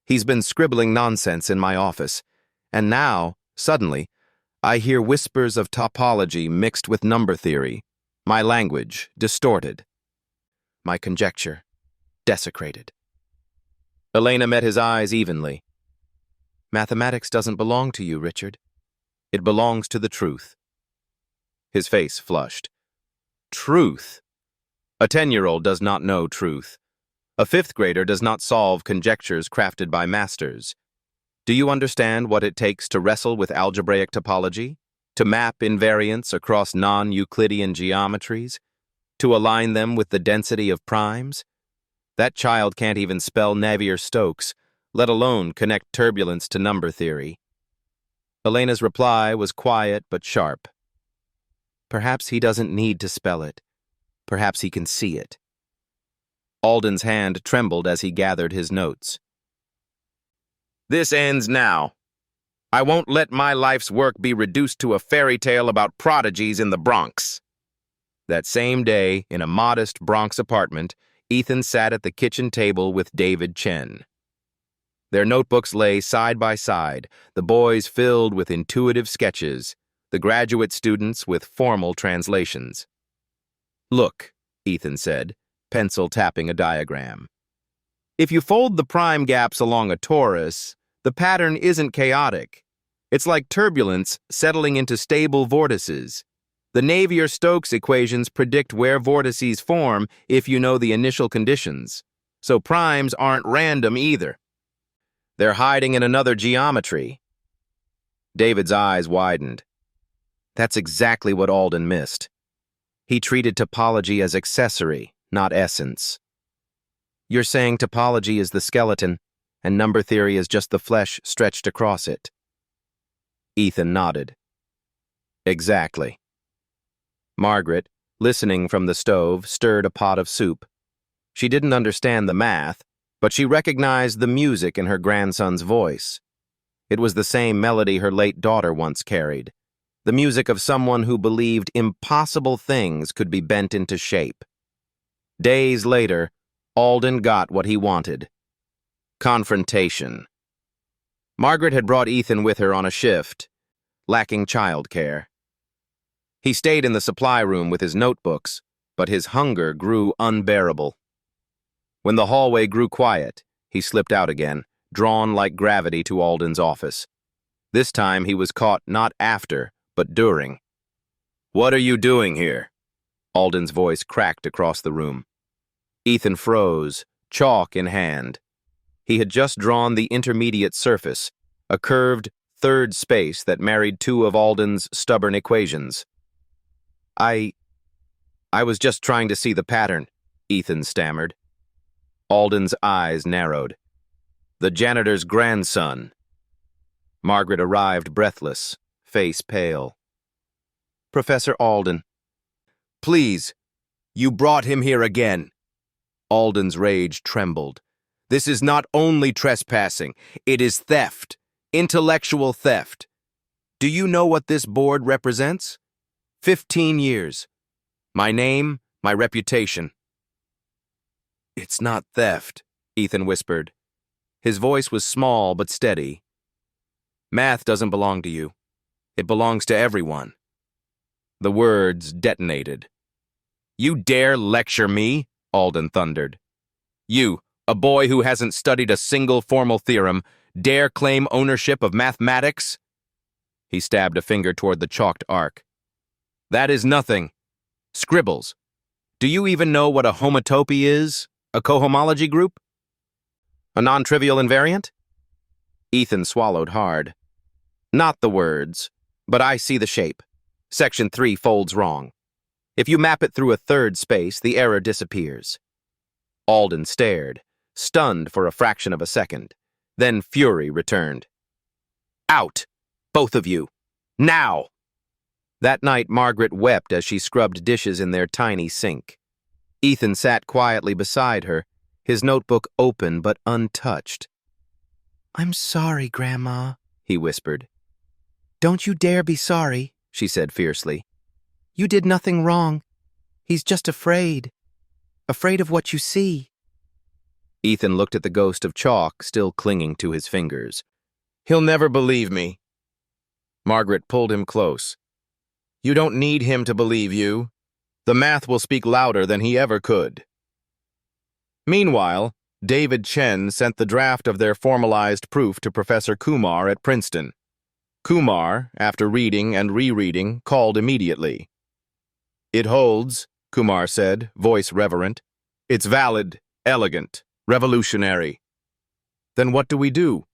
He's been scribbling nonsense in my office, and now, suddenly, I hear whispers of topology mixed with number theory, my language distorted. My conjecture desecrated." Elena met his eyes evenly. "Mathematics doesn't belong to you, Richard. It belongs to the truth." His face flushed. "Truth? A 10-year-old does not know truth. A 5th grader does not solve conjectures crafted by masters. Do you understand what it takes to wrestle with algebraic topology? To map invariants across non-Euclidean geometries? To align them with the density of primes? That child can't even spell Navier-Stokes, let alone connect turbulence to number theory." Elena's reply was quiet but sharp. "Perhaps he doesn't need to spell it. Perhaps he can see it." Alden's hand trembled as he gathered his notes. "This ends now. I won't let my life's work be reduced to a fairy tale about prodigies in the Bronx." That same day, in a modest Bronx apartment, Ethan sat at the kitchen table with David Chen. Their notebooks lay side by side, the boys filled with intuitive sketches, the graduate students with formal translations. "Look," Ethan said, pencil tapping a diagram. "If you fold the prime gaps along a torus, the pattern isn't chaotic. It's like turbulence settling into stable vortices. The Navier-Stokes equations predict where vortices form if you know the initial conditions. So primes aren't random either. They're hiding in another geometry." David's eyes widened. That's exactly what Alden missed. He treated topology as accessory, not essence. "You're saying topology is the skeleton, and number theory is just the flesh stretched across it?" Ethan nodded. "Exactly." Margaret, listening from the stove, stirred a pot of soup. She didn't understand the math, but she recognized the music in her grandson's voice. It was the same melody her late daughter once carried, the music of someone who believed impossible things could be bent into shape. Days later, Alden got what he wanted. Confrontation. Margaret had brought Ethan with her on a shift, lacking childcare. He stayed in the supply room with his notebooks, but his hunger grew unbearable. When the hallway grew quiet, he slipped out again, drawn like gravity to Alden's office. This time he was caught not after, but during. "What are you doing here?" Alden's voice cracked across the room. Ethan froze, chalk in hand. He had just drawn the intermediate surface, a curved third space that married two of Alden's stubborn equations. I was just trying to see the pattern," Ethan stammered. Alden's eyes narrowed. "The janitor's grandson." Margaret arrived breathless, face pale. "Professor Alden." "Please, you brought him here again." Alden's rage trembled. "This is not only trespassing, it is theft, intellectual theft. Do you know what this board represents? 15 years. My name, my reputation." "It's not theft," Ethan whispered. His voice was small but steady. "Math doesn't belong to you. It belongs to everyone." The words detonated. "You dare lecture me?" Alden thundered. "You, a boy who hasn't studied a single formal theorem, dare claim ownership of mathematics?" He stabbed a finger toward the chalked arc. "That is nothing. Scribbles. Do you even know what a homotopy is? A cohomology group? A non-trivial invariant?" Ethan swallowed hard. "Not the words, but I see the shape. Section 3 folds wrong. If you map it through a third space, the error disappears." Alden stared, stunned for a fraction of a second. Then fury returned. "Out! Both of you! Now!" That night, Margaret wept as she scrubbed dishes in their tiny sink. Ethan sat quietly beside her, his notebook open but untouched. "I'm sorry, Grandma," he whispered. "Don't you dare be sorry," she said fiercely. "You did nothing wrong. He's just afraid. Afraid of what you see." Ethan looked at the ghost of chalk still clinging to his fingers. "He'll never believe me." Margaret pulled him close. "You don't need him to believe you. The math will speak louder than he ever could." Meanwhile, David Chen sent the draft of their formalized proof to Professor Kumar at Princeton. Kumar, after reading and rereading, called immediately. "It holds," Kumar said, voice reverent. "It's valid, elegant, revolutionary." "Then what do we do?"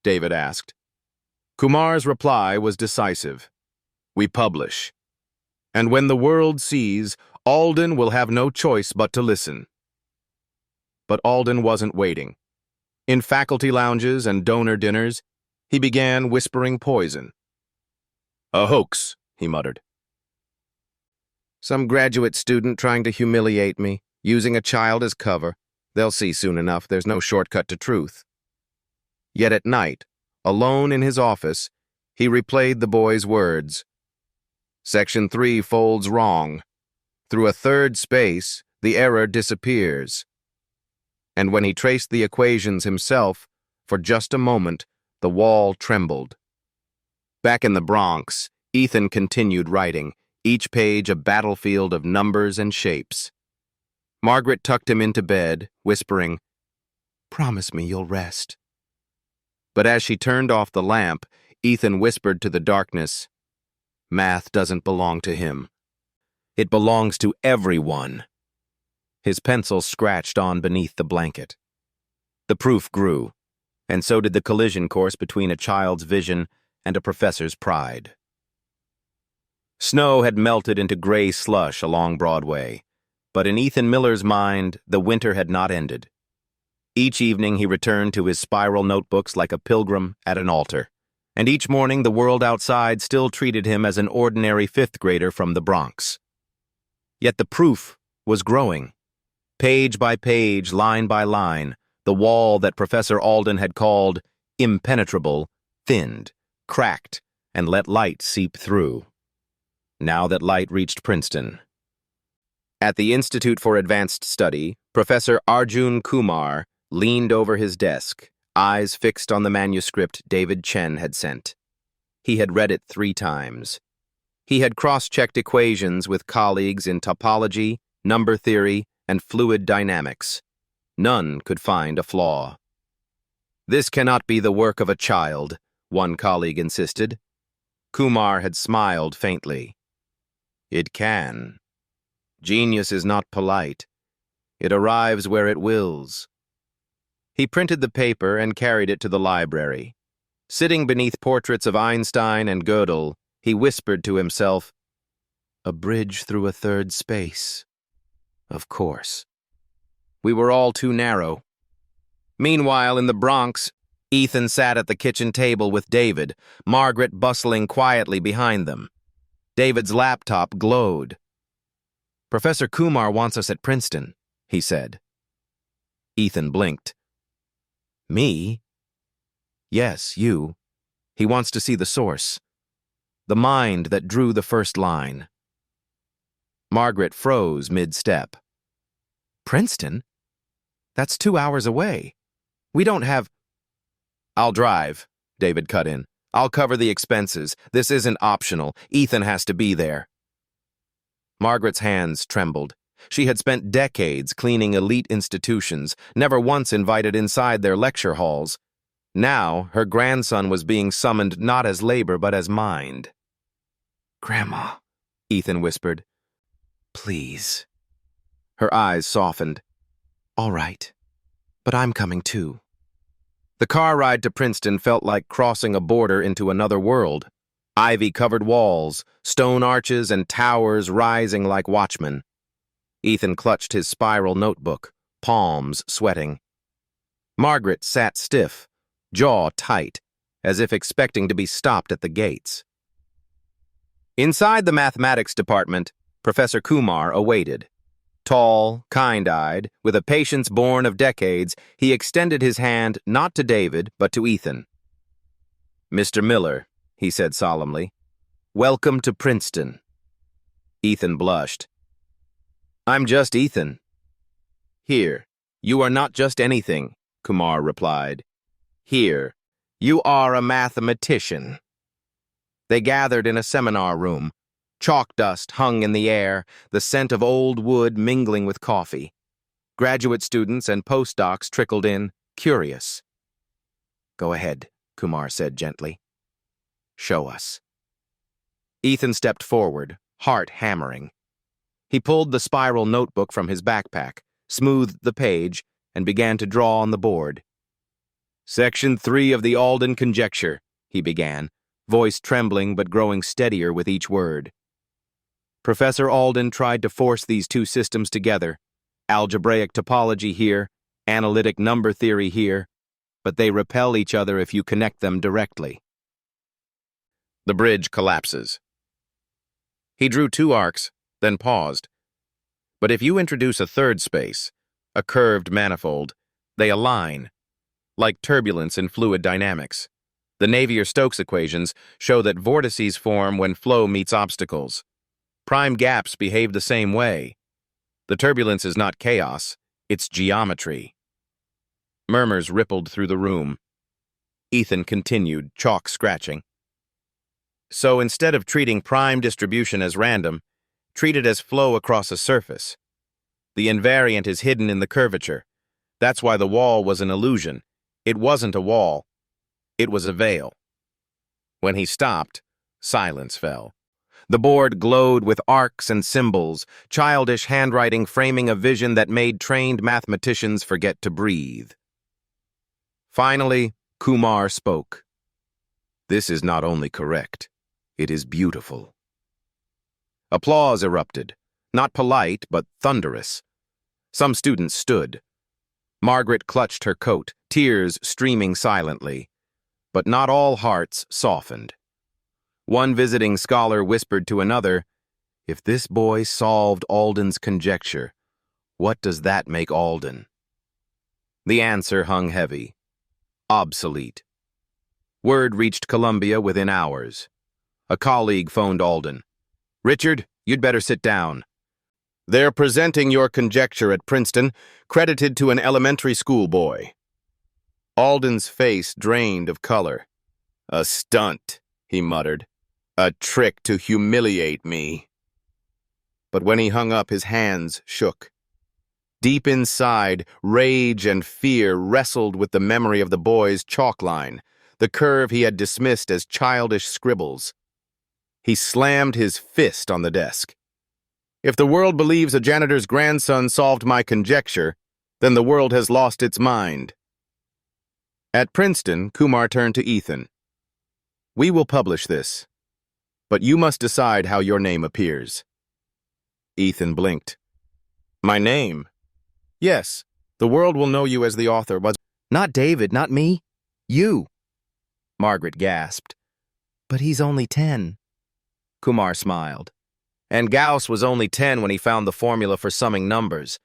David asked. Kumar's reply was decisive. "We publish. And when the world sees, Alden will have no choice but to listen." But Alden wasn't waiting. In faculty lounges and donor dinners, he began whispering poison. "A hoax," he muttered. "Some graduate student trying to humiliate me, using a child as cover. They'll see soon enough there's no shortcut to truth." Yet at night, alone in his office, he replayed the boy's words. "Section 3 folds wrong. Through a third space, the error disappears." And when he traced the equations himself, for just a moment, the wall trembled. Back in the Bronx, Ethan continued writing, each page a battlefield of numbers and shapes. Margaret tucked him into bed, whispering, "Promise me you'll rest." But as she turned off the lamp, Ethan whispered to the darkness, "Math doesn't belong to him. It belongs to everyone." His pencil scratched on beneath the blanket. The proof grew, and so did the collision course between a child's vision and a professor's pride. Snow had melted into gray slush along Broadway, but in Ethan Miller's mind, the winter had not ended. Each evening he returned to his spiral notebooks like a pilgrim at an altar, and each morning the world outside still treated him as an ordinary fifth grader from the Bronx. Yet the proof was growing. Page by page, line by line, the wall that Professor Alden had called impenetrable thinned, cracked, and let light seep through. Now that light reached Princeton. At the Institute for Advanced Study, Professor Arjun Kumar leaned over his desk, eyes fixed on the manuscript David Chen had sent. He had read it 3 times. He had cross-checked equations with colleagues in topology, number theory, and fluid dynamics. None could find a flaw. "This cannot be the work of a child," one colleague insisted. Kumar had smiled faintly. "It can. Genius is not polite. It arrives where it wills." He printed the paper and carried it to the library. Sitting beneath portraits of Einstein and Gödel, he whispered to himself, "A bridge through a third space. Of course. We were all too narrow." Meanwhile, in the Bronx, Ethan sat at the kitchen table with David, Margaret bustling quietly behind them. David's laptop glowed. "Professor Kumar wants us at Princeton," he said. Ethan blinked. "Me?" "Yes, you. He wants to see the source. The mind that drew the first line." Margaret froze mid-step. "Princeton? That's 2 hours away. We don't have—" "I'll drive," David cut in. "I'll cover the expenses. This isn't optional. Ethan has to be there." Margaret's hands trembled. She had spent decades cleaning elite institutions, never once invited inside their lecture halls. Now, her grandson was being summoned not as labor but as mind. "Grandma," Ethan whispered. "Please." Her eyes softened. "All right, but I'm coming too." The car ride to Princeton felt like crossing a border into another world. Ivy-covered walls, stone arches, and towers rising like watchmen. Ethan clutched his spiral notebook, palms sweating. Margaret sat stiff, jaw tight, as if expecting to be stopped at the gates. Inside the mathematics department, Professor Kumar awaited. Tall, kind-eyed, with a patience born of decades, he extended his hand not to David, but to Ethan. "Mr. Miller," he said solemnly, "welcome to Princeton." Ethan blushed. "I'm just Ethan." "Here, you are not just anything," Kumar replied. "Here, you are a mathematician." They gathered in a seminar room. Chalk dust hung in the air, the scent of old wood mingling with coffee. Graduate students and postdocs trickled in, curious. "Go ahead," Kumar said gently. "Show us." Ethan stepped forward, heart hammering. He pulled the spiral notebook from his backpack, smoothed the page, and began to draw on the board. "Section 3 of the Alden conjecture," he began, voice trembling but growing steadier with each word. Professor Alden tried to force these two systems together, algebraic topology here, analytic number theory here, but they repel each other if you connect them directly. The bridge collapses. He drew 2 arcs, then paused. But if you introduce a third space, a curved manifold, they align, like turbulence in fluid dynamics. The Navier-Stokes equations show that vortices form when flow meets obstacles. Prime gaps behave the same way. The turbulence is not chaos, it's geometry. Murmurs rippled through the room. Ethan continued, chalk scratching. So instead of treating prime distribution as random, treat it as flow across a surface. The invariant is hidden in the curvature. That's why the wall was an illusion. It wasn't a wall. It was a veil. When he stopped, silence fell. The board glowed with arcs and symbols, childish handwriting framing a vision that made trained mathematicians forget to breathe. Finally, Kumar spoke. This is not only correct, it is beautiful. Applause erupted, not polite, but thunderous. Some students stood. Margaret clutched her coat, tears streaming silently. But not all hearts softened. One visiting scholar whispered to another, "If this boy solved Alden's conjecture, what does that make Alden?" The answer hung heavy. Obsolete. Word reached Columbia within hours. A colleague phoned Alden. "Richard, you'd better sit down. They're presenting your conjecture at Princeton, credited to an elementary school boy." Alden's face drained of color. "A stunt," he muttered. "A trick to humiliate me." But when he hung up, his hands shook. Deep inside, rage and fear wrestled with the memory of the boy's chalk line, the curve he had dismissed as childish scribbles. He slammed his fist on the desk. "If the world believes a janitor's grandson solved my conjecture, then the world has lost its mind." At Princeton, Kumar turned to Ethan. "We will publish this, but you must decide how your name appears." Ethan blinked. "My name?" "Yes, the world will know you as the author, but—" "Not David, not me. You." Margaret gasped. "But he's only 10. Kumar smiled. "And Gauss was only 10 when he found the formula for summing numbers.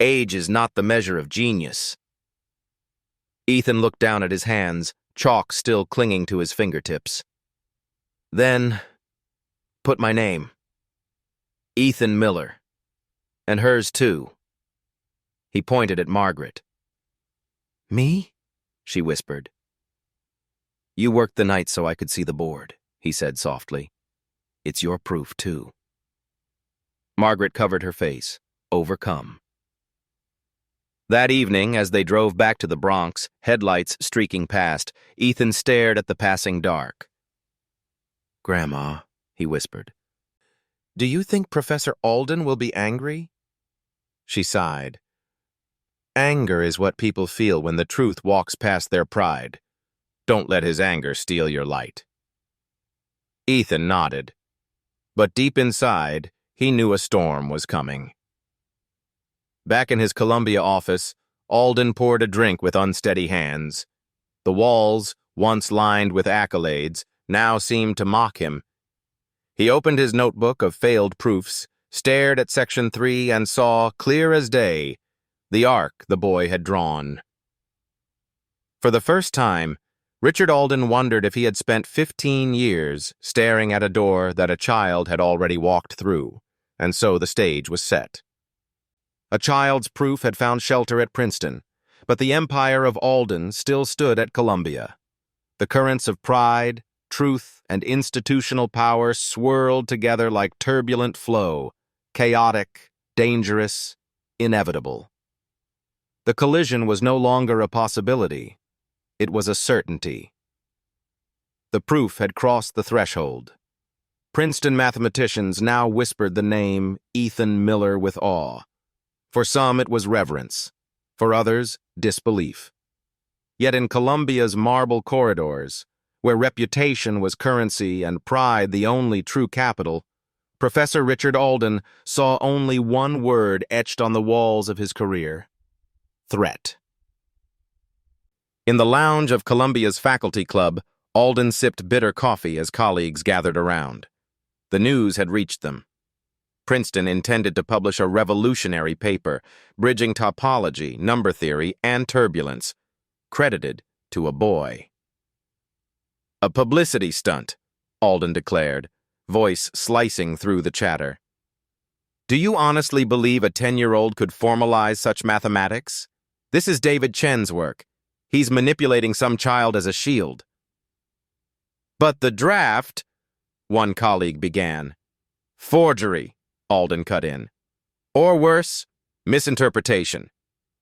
Age is not the measure of genius." Ethan looked down at his hands, chalk still clinging to his fingertips. "Then, put my name. Ethan Miller. And hers too." He pointed at Margaret. "Me?" she whispered. "You worked the night so I could see the board," he said softly. "It's your proof, too." Margaret covered her face, overcome. That evening, as they drove back to the Bronx, headlights streaking past, Ethan stared at the passing dark. "Grandma," he whispered, "do you think Professor Alden will be angry?" She sighed. "Anger is what people feel when the truth walks past their pride. Don't let his anger steal your light." Ethan nodded. But deep inside, he knew a storm was coming. Back in his Columbia office, Alden poured a drink with unsteady hands. The walls, once lined with accolades, now seemed to mock him. He opened his notebook of failed proofs, stared at Section 3, and saw, clear as day, the arc the boy had drawn. For the first time, Richard Alden wondered if he had spent 15 years staring at a door that a child had already walked through, and so the stage was set. A child's proof had found shelter at Princeton, but the empire of Alden still stood at Columbia. The currents of pride, truth, and institutional power swirled together like turbulent flow, chaotic, dangerous, inevitable. The collision was no longer a possibility. It was a certainty. The proof had crossed the threshold. Princeton mathematicians now whispered the name Ethan Miller with awe. For some, it was reverence. For others, disbelief. Yet in Columbia's marble corridors, where reputation was currency and pride the only true capital, Professor Richard Alden saw only one word etched on the walls of his career: threat. In the lounge of Columbia's faculty club, Alden sipped bitter coffee as colleagues gathered around. The news had reached them. Princeton intended to publish a revolutionary paper, bridging topology, number theory, and turbulence, credited to a boy. "A publicity stunt," Alden declared, voice slicing through the chatter. "Do you honestly believe a 10-year-old could formalize such mathematics? This is David Chen's work. He's manipulating some child as a shield." "But the draft," one colleague began. Forgery, Alden cut in. Or worse, misinterpretation.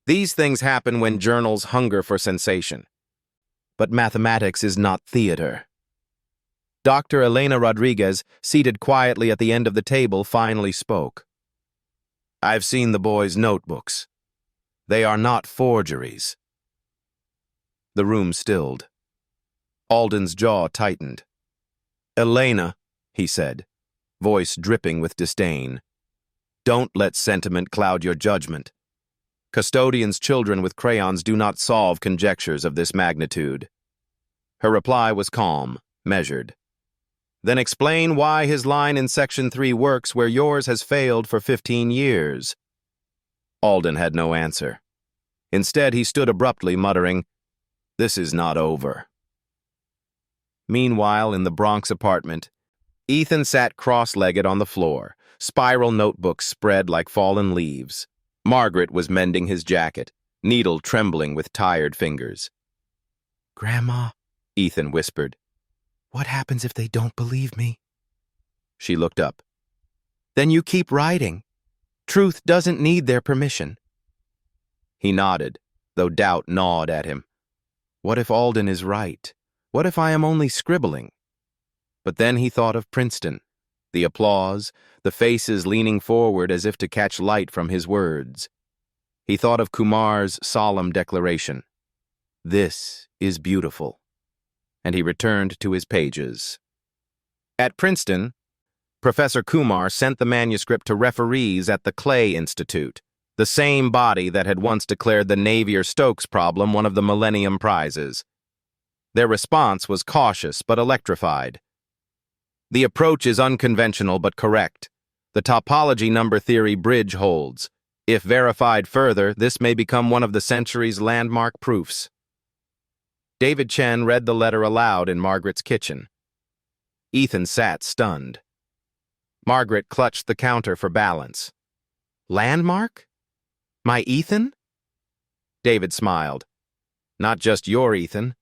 These things happen when journals hunger for sensation. But mathematics is not theater. Dr. Elena Rodriguez, seated quietly at the end of the table, finally spoke. I've seen the boys' notebooks. They are not forgeries. The room stilled. Alden's jaw tightened. Elena, he said, voice dripping with disdain, don't let sentiment cloud your judgment. Custodians' children with crayons do not solve conjectures of this magnitude. Her reply was calm, measured. Then explain why his line in Section 3 works where yours has failed for 15 years. Alden had no answer. Instead, he stood abruptly, muttering, This is not over. Meanwhile, in the Bronx apartment, Ethan sat cross-legged on the floor, spiral notebooks spread like fallen leaves. Margaret was mending his jacket, needle trembling with tired fingers. Grandma, Ethan whispered. what happens if they don't believe me? She looked up. Then you keep writing. Truth doesn't need their permission. He nodded, though doubt gnawed at him. What if Alden is right? What if I am only scribbling? But then he thought of Princeton, the applause, the faces leaning forward as if to catch light from his words. He thought of Kumar's solemn declaration. This is beautiful. And he returned to his pages. At Princeton, Professor Kumar sent the manuscript to referees at the Clay Institute, the same body that had once declared the Navier-Stokes problem one of the Millennium Prizes. Their response was cautious but electrified. The approach is unconventional but correct. The topology number theory bridge holds. If verified further, this may become one of the century's landmark proofs. David Chen read the letter aloud in Margaret's kitchen. Ethan sat stunned. Margaret clutched the counter for balance. Landmark? My Ethan? David smiled. Not just your Ethan,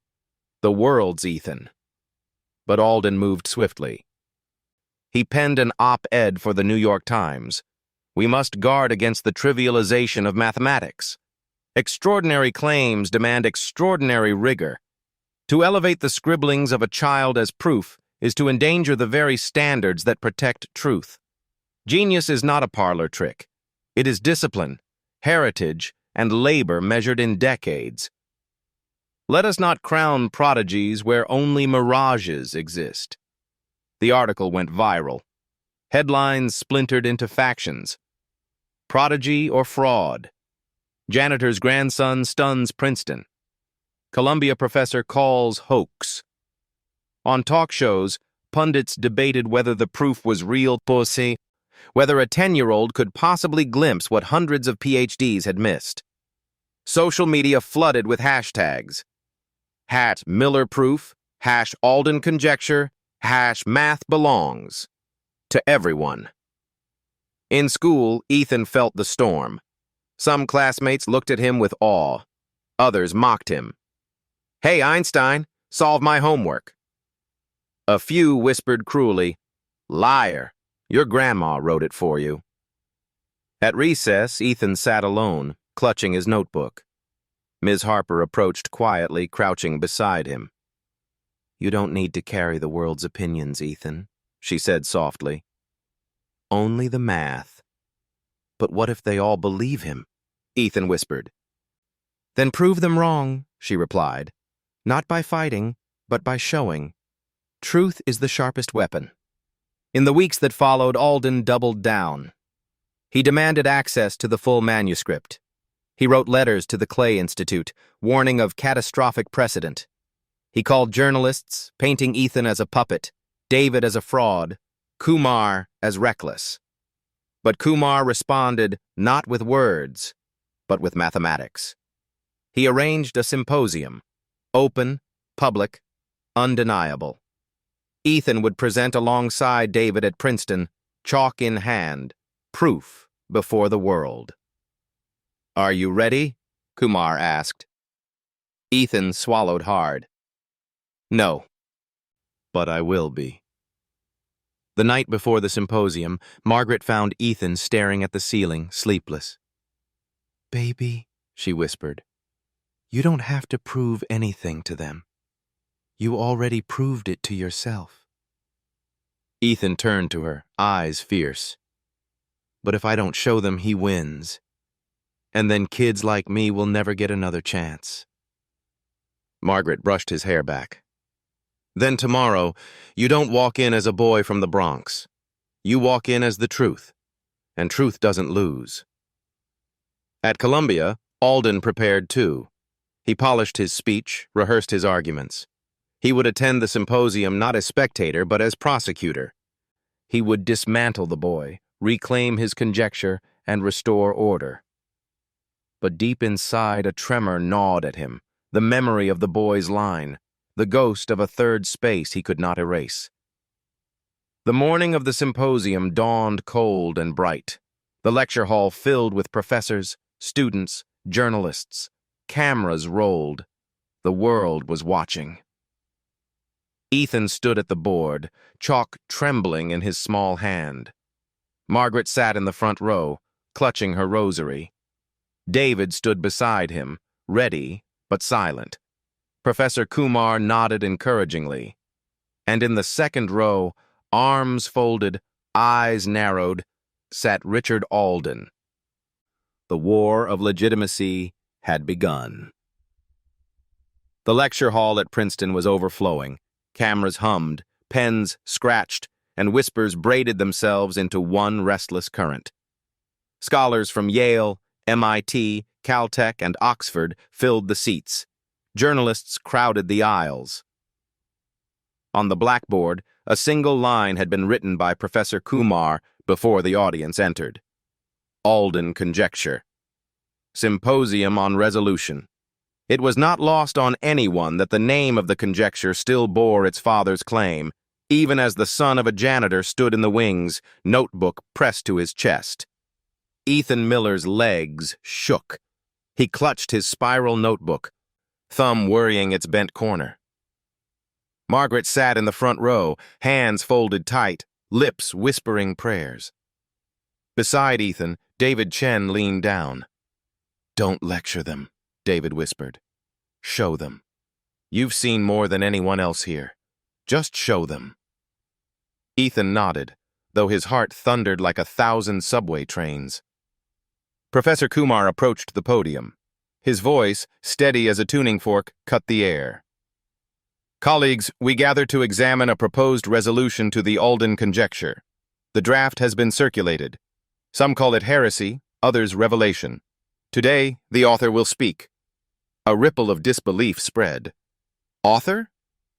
the world's Ethan. But Alden moved swiftly. He penned an op-ed for the New York Times. We must guard against the trivialization of mathematics. Extraordinary claims demand extraordinary rigor. To elevate the scribblings of a child as proof is to endanger the very standards that protect truth. Genius is not a parlor trick. It is discipline, heritage, and labor measured in decades. Let us not crown prodigies where only mirages exist. The article went viral. Headlines splintered into factions. Prodigy or fraud? Janitor's grandson stuns Princeton. Columbia professor calls hoax. On talk shows, pundits debated whether the proof was real pussy, whether a 10-year-old could possibly glimpse what hundreds of PhDs had missed. Social media flooded with hashtags. #Miller proof, #Alden conjecture, #math belongs. To everyone. In school, Ethan felt the storm. Some classmates looked at him with awe. Others mocked him. Hey, Einstein, solve my homework. A few whispered cruelly, Liar, your grandma wrote it for you. At recess, Ethan sat alone, clutching his notebook. Ms. Harper approached quietly, crouching beside him. You don't need to carry the world's opinions, Ethan, she said softly. Only the math. But what if they all believe him? Ethan whispered. Then prove them wrong, she replied. Not by fighting, but by showing. Truth is the sharpest weapon. In the weeks that followed, Alden doubled down. He demanded access to the full manuscript. He wrote letters to the Clay Institute, warning of catastrophic precedent. He called journalists, painting Ethan as a puppet, David as a fraud, Kumar as reckless. But Kumar responded not with words, but with mathematics. He arranged a symposium, open, public, undeniable. Ethan would present alongside David at Princeton, chalk in hand, proof before the world. Are you ready? Kumar asked. Ethan swallowed hard. No, but I will be. The night before the symposium, Margaret found Ethan staring at the ceiling, sleepless. "Baby," she whispered, "you don't have to prove anything to them. You already proved it to yourself." Ethan turned to her, eyes fierce. "But if I don't show them, he wins. And then kids like me will never get another chance." Margaret brushed his hair back. "Then tomorrow, you don't walk in as a boy from the Bronx. You walk in as the truth, and truth doesn't lose." At Columbia, Alden prepared too. He polished his speech, rehearsed his arguments. He would attend the symposium not as spectator, but as prosecutor. He would dismantle the boy, reclaim his conjecture, and restore order. But deep inside, a tremor gnawed at him, the memory of the boy's line, the ghost of a third space he could not erase. The morning of the symposium dawned cold and bright, the lecture hall filled with professors, students, journalists. Cameras rolled. The world was watching. Ethan stood at the board, chalk trembling in his small hand. Margaret sat in the front row, clutching her rosary. David stood beside him, ready but silent. Professor Kumar nodded encouragingly. And in the second row, arms folded, eyes narrowed, sat Richard Alden. The war of legitimacy had begun. The lecture hall at Princeton was overflowing. Cameras hummed, pens scratched, and whispers braided themselves into one restless current. Scholars from Yale, MIT, Caltech, and Oxford filled the seats. Journalists crowded the aisles. On the blackboard, a single line had been written by Professor Kumar before the audience entered. Alden Conjecture. Symposium on Resolution. It was not lost on anyone that the name of the conjecture still bore its father's claim, even as the son of a janitor stood in the wings, notebook pressed to his chest. Ethan Miller's legs shook. He clutched his spiral notebook, thumb worrying its bent corner. Margaret sat in the front row, hands folded tight, lips whispering prayers. Beside Ethan, David Chen leaned down. "Don't lecture them," David whispered. "Show them. You've seen more than anyone else here. Just show them." Ethan nodded, though his heart thundered like 1,000 subway trains. Professor Kumar approached the podium. His voice, steady as a tuning fork, cut the air. "Colleagues, we gather to examine a proposed resolution to the Alden conjecture. The draft has been circulated. Some call it heresy, others revelation. Today, the author will speak." A ripple of disbelief spread. "Author?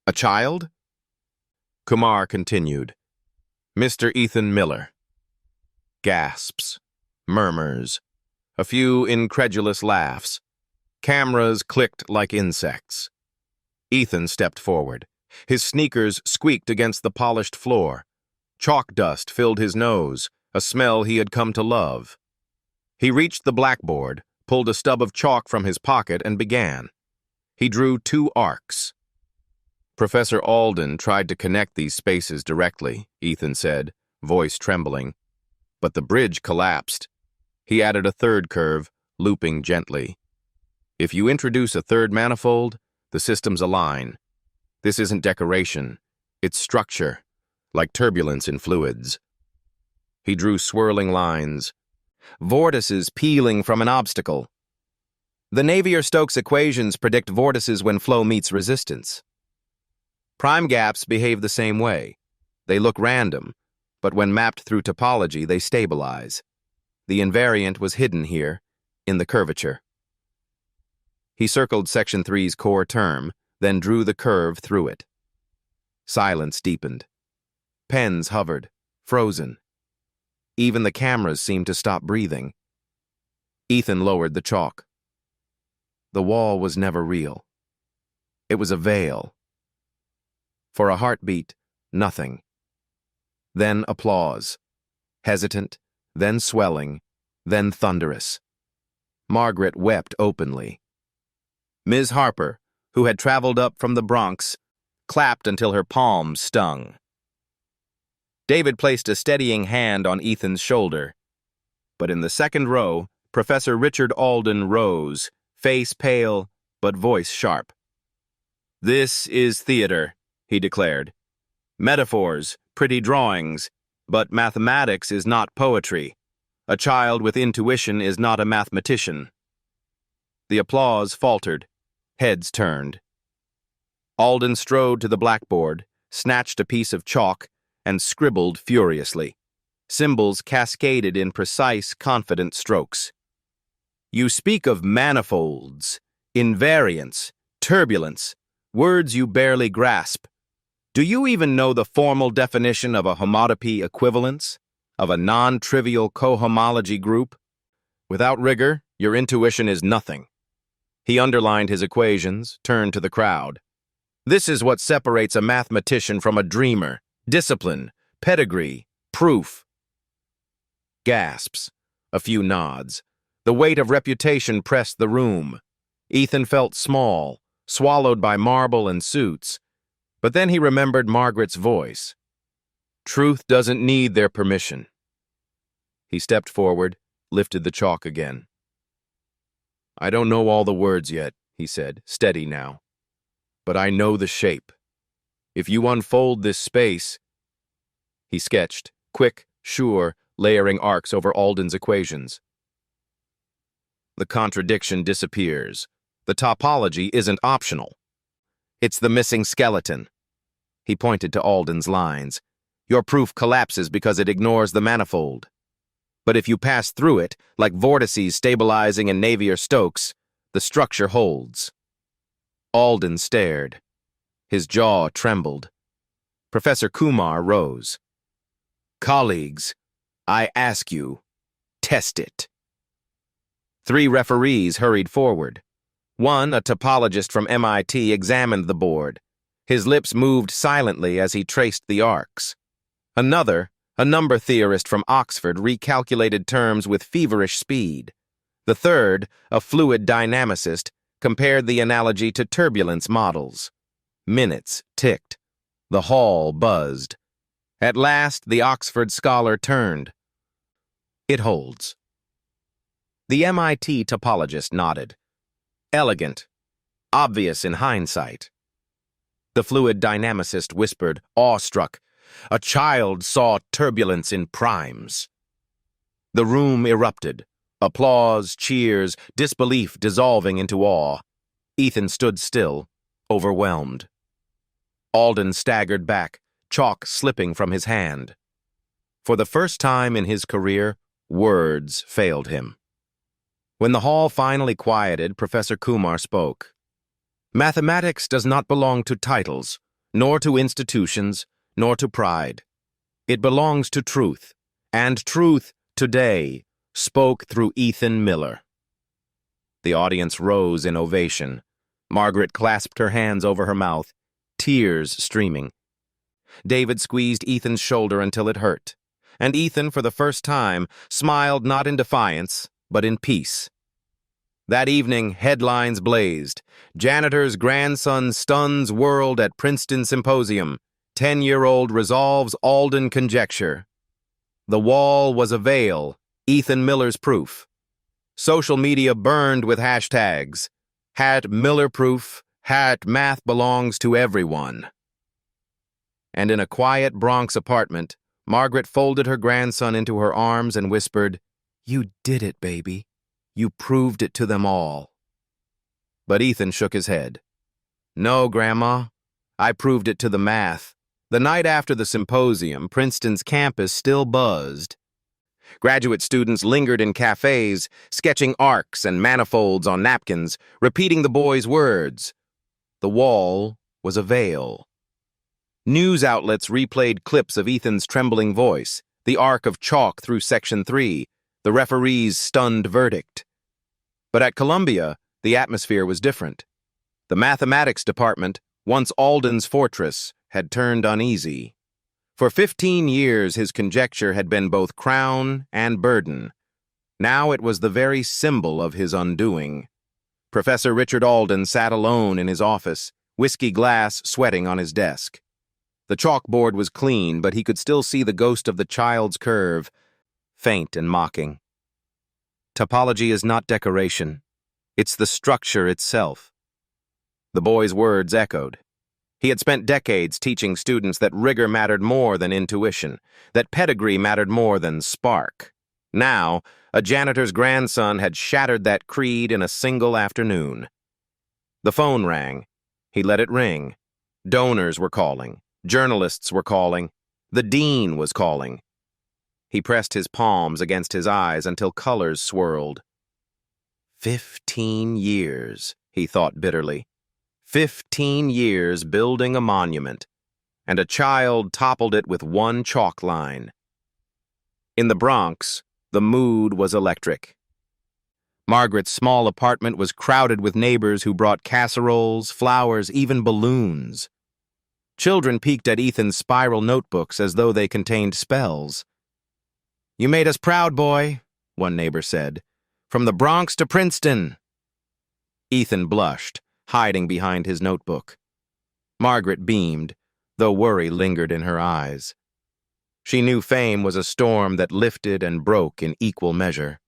A child?" Kumar continued. "Mr. Ethan Miller." Gasps. Murmurs. A few incredulous laughs. Cameras clicked like insects. Ethan stepped forward. His sneakers squeaked against the polished floor. Chalk dust filled his nose, a smell he had come to love. He reached the blackboard, pulled a stub of chalk from his pocket, and began. He drew 2 arcs. Professor Alden tried to connect these spaces directly, Ethan said, voice trembling. But the bridge collapsed. He added a 3rd curve, looping gently. If you introduce a 3rd manifold, the systems align. This isn't decoration. It's structure, like turbulence in fluids. He drew swirling lines. Vortices peeling from an obstacle. The Navier-Stokes equations predict vortices when flow meets resistance. Prime gaps behave the same way. They look random, but when mapped through topology, they stabilize. The invariant was hidden here, in the curvature. He circled Section 3's core term, then drew the curve through it. Silence deepened. Pens hovered, frozen. Even the cameras seemed to stop breathing. Ethan lowered the chalk. The wall was never real. It was a veil. For a heartbeat, nothing. Then applause. Hesitant, then swelling, then thunderous. Margaret wept openly. Ms. Harper, who had traveled up from the Bronx, clapped until her palms stung. David placed a steadying hand on Ethan's shoulder. But in the second row, Professor Richard Alden rose, face pale, but voice sharp. "This is theater," he declared. "Metaphors, pretty drawings, but mathematics is not poetry. A child with intuition is not a mathematician." The applause faltered. Heads turned. Alden strode to the blackboard, snatched a piece of chalk, and scribbled furiously. Symbols cascaded in precise, confident strokes. "You speak of manifolds, invariance, turbulence, words you barely grasp. Do you even know the formal definition of a homotopy equivalence, of a non-trivial cohomology group? Without rigor, your intuition is nothing." He underlined his equations, turned to the crowd. "This is what separates a mathematician from a dreamer. Discipline, pedigree, proof." Gasps, a few nods. The weight of reputation pressed the room. Ethan felt small, swallowed by marble and suits. But then he remembered Margaret's voice. Truth doesn't need their permission. He stepped forward, lifted the chalk again. "I don't know all the words yet," he said, steady now. "But I know the shape. If you unfold this space..." He sketched, quick, sure, layering arcs over Alden's equations. The contradiction disappears. The topology isn't optional. It's the missing skeleton. He pointed to Alden's lines. Your proof collapses because it ignores the manifold. But if you pass through it, like vortices stabilizing in Navier-Stokes, the structure holds. Alden stared. His jaw trembled. Professor Kumar rose. "Colleagues, I ask you, test it." 3 referees hurried forward. One, a topologist from MIT, examined the board. His lips moved silently as he traced the arcs. Another, a number theorist from Oxford, recalculated terms with feverish speed. The third, a fluid dynamicist, compared the analogy to turbulence models. Minutes ticked. The hall buzzed. At last, the Oxford scholar turned. "It holds." The MIT topologist nodded. "Elegant. Obvious in hindsight." The fluid dynamicist whispered, awestruck, "A child saw turbulence in primes." The room erupted. Applause, cheers, disbelief dissolving into awe. Ethan stood still, overwhelmed. Alden staggered back, chalk slipping from his hand. For the first time in his career, words failed him. When the hall finally quieted, Professor Kumar spoke. "Mathematics does not belong to titles, nor to institutions, nor to pride. It belongs to truth, and truth, today, spoke through Ethan Miller." The audience rose in ovation. Margaret clasped her hands over her mouth, tears streaming. David squeezed Ethan's shoulder until it hurt, and Ethan, for the first time, smiled not in defiance, but in peace. That evening, headlines blazed. Janitor's grandson stuns world at Princeton Symposium. 10-year-old resolves Alden conjecture. The wall was a veil, Ethan Miller's proof. Social media burned with hashtags. #Miller proof, #math belongs to everyone. And in a quiet Bronx apartment, Margaret folded her grandson into her arms and whispered, "You did it, baby. You proved it to them all." But Ethan shook his head. "No, Grandma. I proved it to the math." The night after the symposium, Princeton's campus still buzzed. Graduate students lingered in cafes, sketching arcs and manifolds on napkins, repeating the boy's words. The wall was a veil. News outlets replayed clips of Ethan's trembling voice, the arc of chalk through Section 3, the referee's stunned verdict. But at Columbia, the atmosphere was different. The mathematics department, once Alden's fortress, had turned uneasy. For 15 years, his conjecture had been both crown and burden. Now it was the very symbol of his undoing. Professor Richard Alden sat alone in his office, whiskey glass sweating on his desk. The chalkboard was clean, but he could still see the ghost of the child's curve, faint and mocking. Topology is not decoration. It's the structure itself. The boy's words echoed. He had spent decades teaching students that rigor mattered more than intuition, that pedigree mattered more than spark. Now, a janitor's grandson had shattered that creed in a single afternoon. The phone rang. He let it ring. Donors were calling. Journalists were calling. The dean was calling. He pressed his palms against his eyes until colors swirled. 15 years, he thought bitterly. 15 years building a monument, and a child toppled it with one chalk line. In the Bronx, the mood was electric. Margaret's small apartment was crowded with neighbors who brought casseroles, flowers, even balloons. Children peeked at Ethan's spiral notebooks as though they contained spells. "You made us proud, boy," one neighbor said. "From the Bronx to Princeton." Ethan blushed, hiding behind his notebook. Margaret beamed, though worry lingered in her eyes. She knew fame was a storm that lifted and broke in equal measure.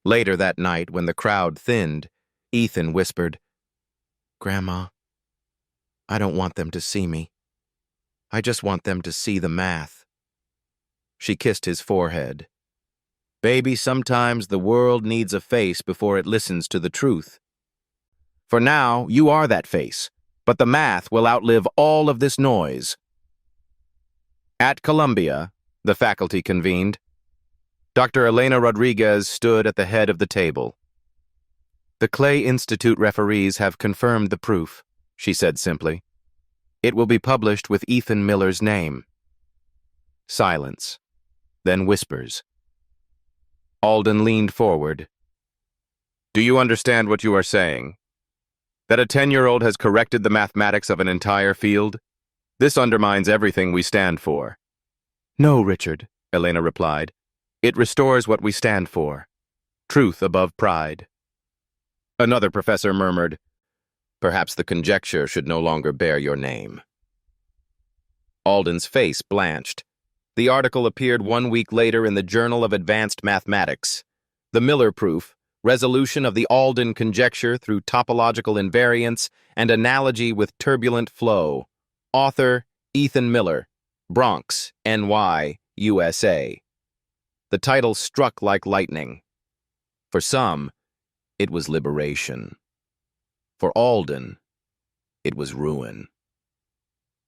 Later that night, when the crowd thinned, Ethan whispered, "Grandma, I don't want them to see me. I just want them to see the math." She kissed his forehead. "Baby, sometimes the world needs a face before it listens to the truth. For now, you are that face, but the math will outlive all of this noise." At Columbia, the faculty convened. Dr. Elena Rodriguez stood at the head of the table. "The Clay Institute referees have confirmed the proof," she said simply. "It will be published with Ethan Miller's name." Silence, then whispers. Alden leaned forward. "Do you understand what you are saying? That a 10-year-old has corrected the mathematics of an entire field? This undermines everything we stand for." "No, Richard," Elena replied. "It restores what we stand for. Truth above pride." Another professor murmured, "Perhaps the conjecture should no longer bear your name." Alden's face blanched. The article appeared 1 week later in the Journal of Advanced Mathematics. The Miller proof, resolution of the Alden conjecture through topological invariance and analogy with turbulent flow. Author, Ethan Miller, Bronx, NY, USA. The title struck like lightning. For some, it was liberation. For Alden, it was ruin.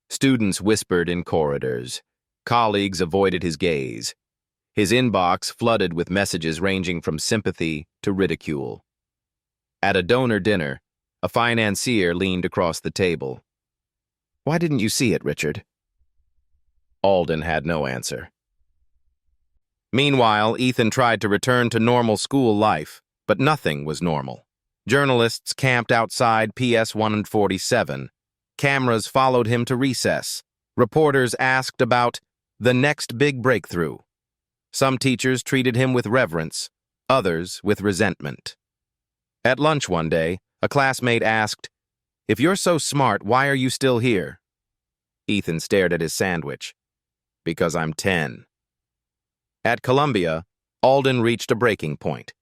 Students whispered in corridors. Colleagues avoided his gaze. His inbox flooded with messages ranging from sympathy to ridicule. At a donor dinner, a financier leaned across the table. "Why didn't you see it, Richard?" Alden had no answer. Meanwhile, Ethan tried to return to normal school life, but nothing was normal. Journalists camped outside PS 147. Cameras followed him to recess. Reporters asked about the next big breakthrough. Some teachers treated him with reverence, others with resentment. At lunch one day, a classmate asked, "If you're so smart, why are you still here?" Ethan stared at his sandwich. "Because I'm 10. At Columbia, Alden reached a breaking point.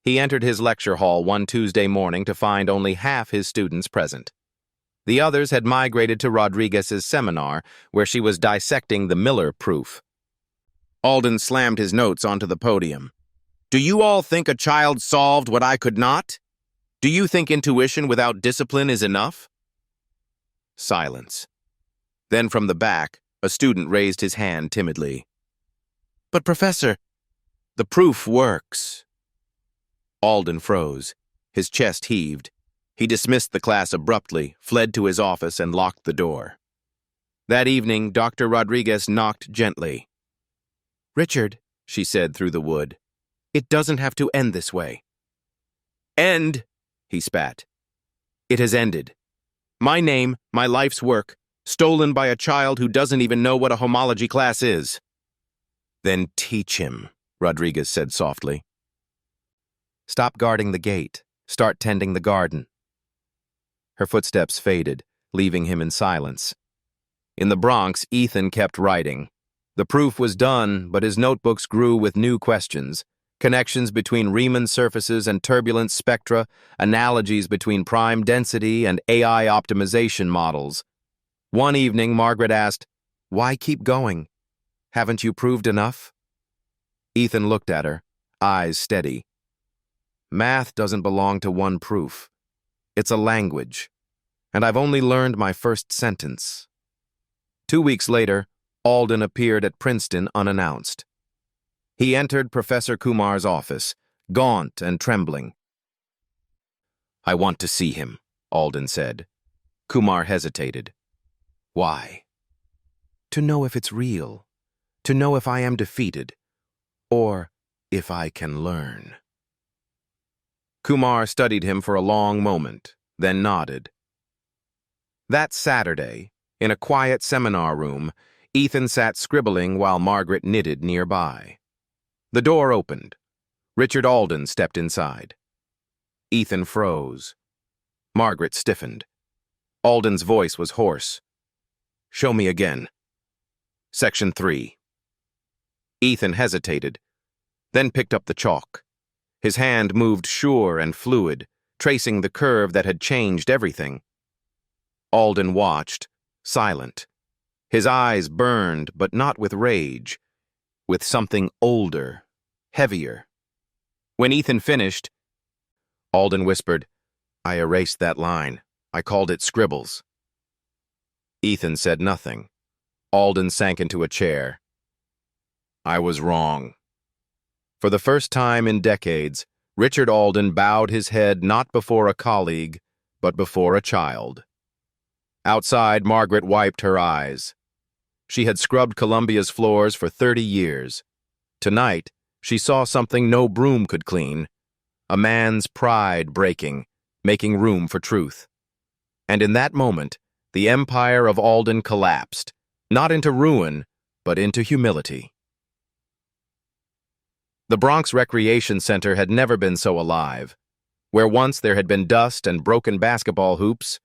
He entered his lecture hall one Tuesday morning to find only half his students present. The others had migrated to Rodriguez's seminar, where she was dissecting the Miller proof. Alden slammed his notes onto the podium. "Do you all think a child solved what I could not? Do you think intuition without discipline is enough?" Silence. Then from the back, a student raised his hand timidly. "But Professor, the proof works." Alden froze. His chest heaved. He dismissed the class abruptly, fled to his office, and locked the door. That evening, Dr. Rodriguez knocked gently. "Richard," she said through the wood, "it doesn't have to end this way." "End," he spat. "It has ended. My name, my life's work, stolen by a child who doesn't even know what a homology class is." "Then teach him," Rodriguez said softly. "Stop guarding the gate. Start tending the garden." Her footsteps faded, leaving him in silence. In the Bronx, Ethan kept writing. The proof was done, but his notebooks grew with new questions. Connections between Riemann surfaces and turbulence spectra, analogies between prime density and AI optimization models. One evening, Margaret asked, "Why keep going? Haven't you proved enough?" Ethan looked at her, eyes steady. "Math doesn't belong to one proof. It's a language, and I've only learned my first sentence." 2 weeks later, Alden appeared at Princeton unannounced. He entered Professor Kumar's office, gaunt and trembling. "I want to see him," Alden said. Kumar hesitated. "Why?" "To know if it's real. To know if I am defeated. Or if I can learn." Kumar studied him for a long moment, then nodded. That Saturday, in a quiet seminar room, Ethan sat scribbling while Margaret knitted nearby. The door opened. Richard Alden stepped inside. Ethan froze. Margaret stiffened. Alden's voice was hoarse. "Show me again." Section 3. Ethan hesitated, then picked up the chalk. His hand moved sure and fluid, tracing the curve that had changed everything. Alden watched, silent. His eyes burned, but not with rage, with something older, heavier. When Ethan finished, Alden whispered, "I erased that line. I called it scribbles." Ethan said nothing. Alden sank into a chair. "I was wrong." For the first time in decades, Richard Alden bowed his head not before a colleague, but before a child. Outside, Margaret wiped her eyes. She had scrubbed Columbia's floors for 30 years. Tonight, she saw something no broom could clean. A man's pride breaking, making room for truth. And in that moment, the empire of Alden collapsed, not into ruin, but into humility. The Bronx Recreation Center had never been so alive. Where once there had been dust and broken basketball hoops,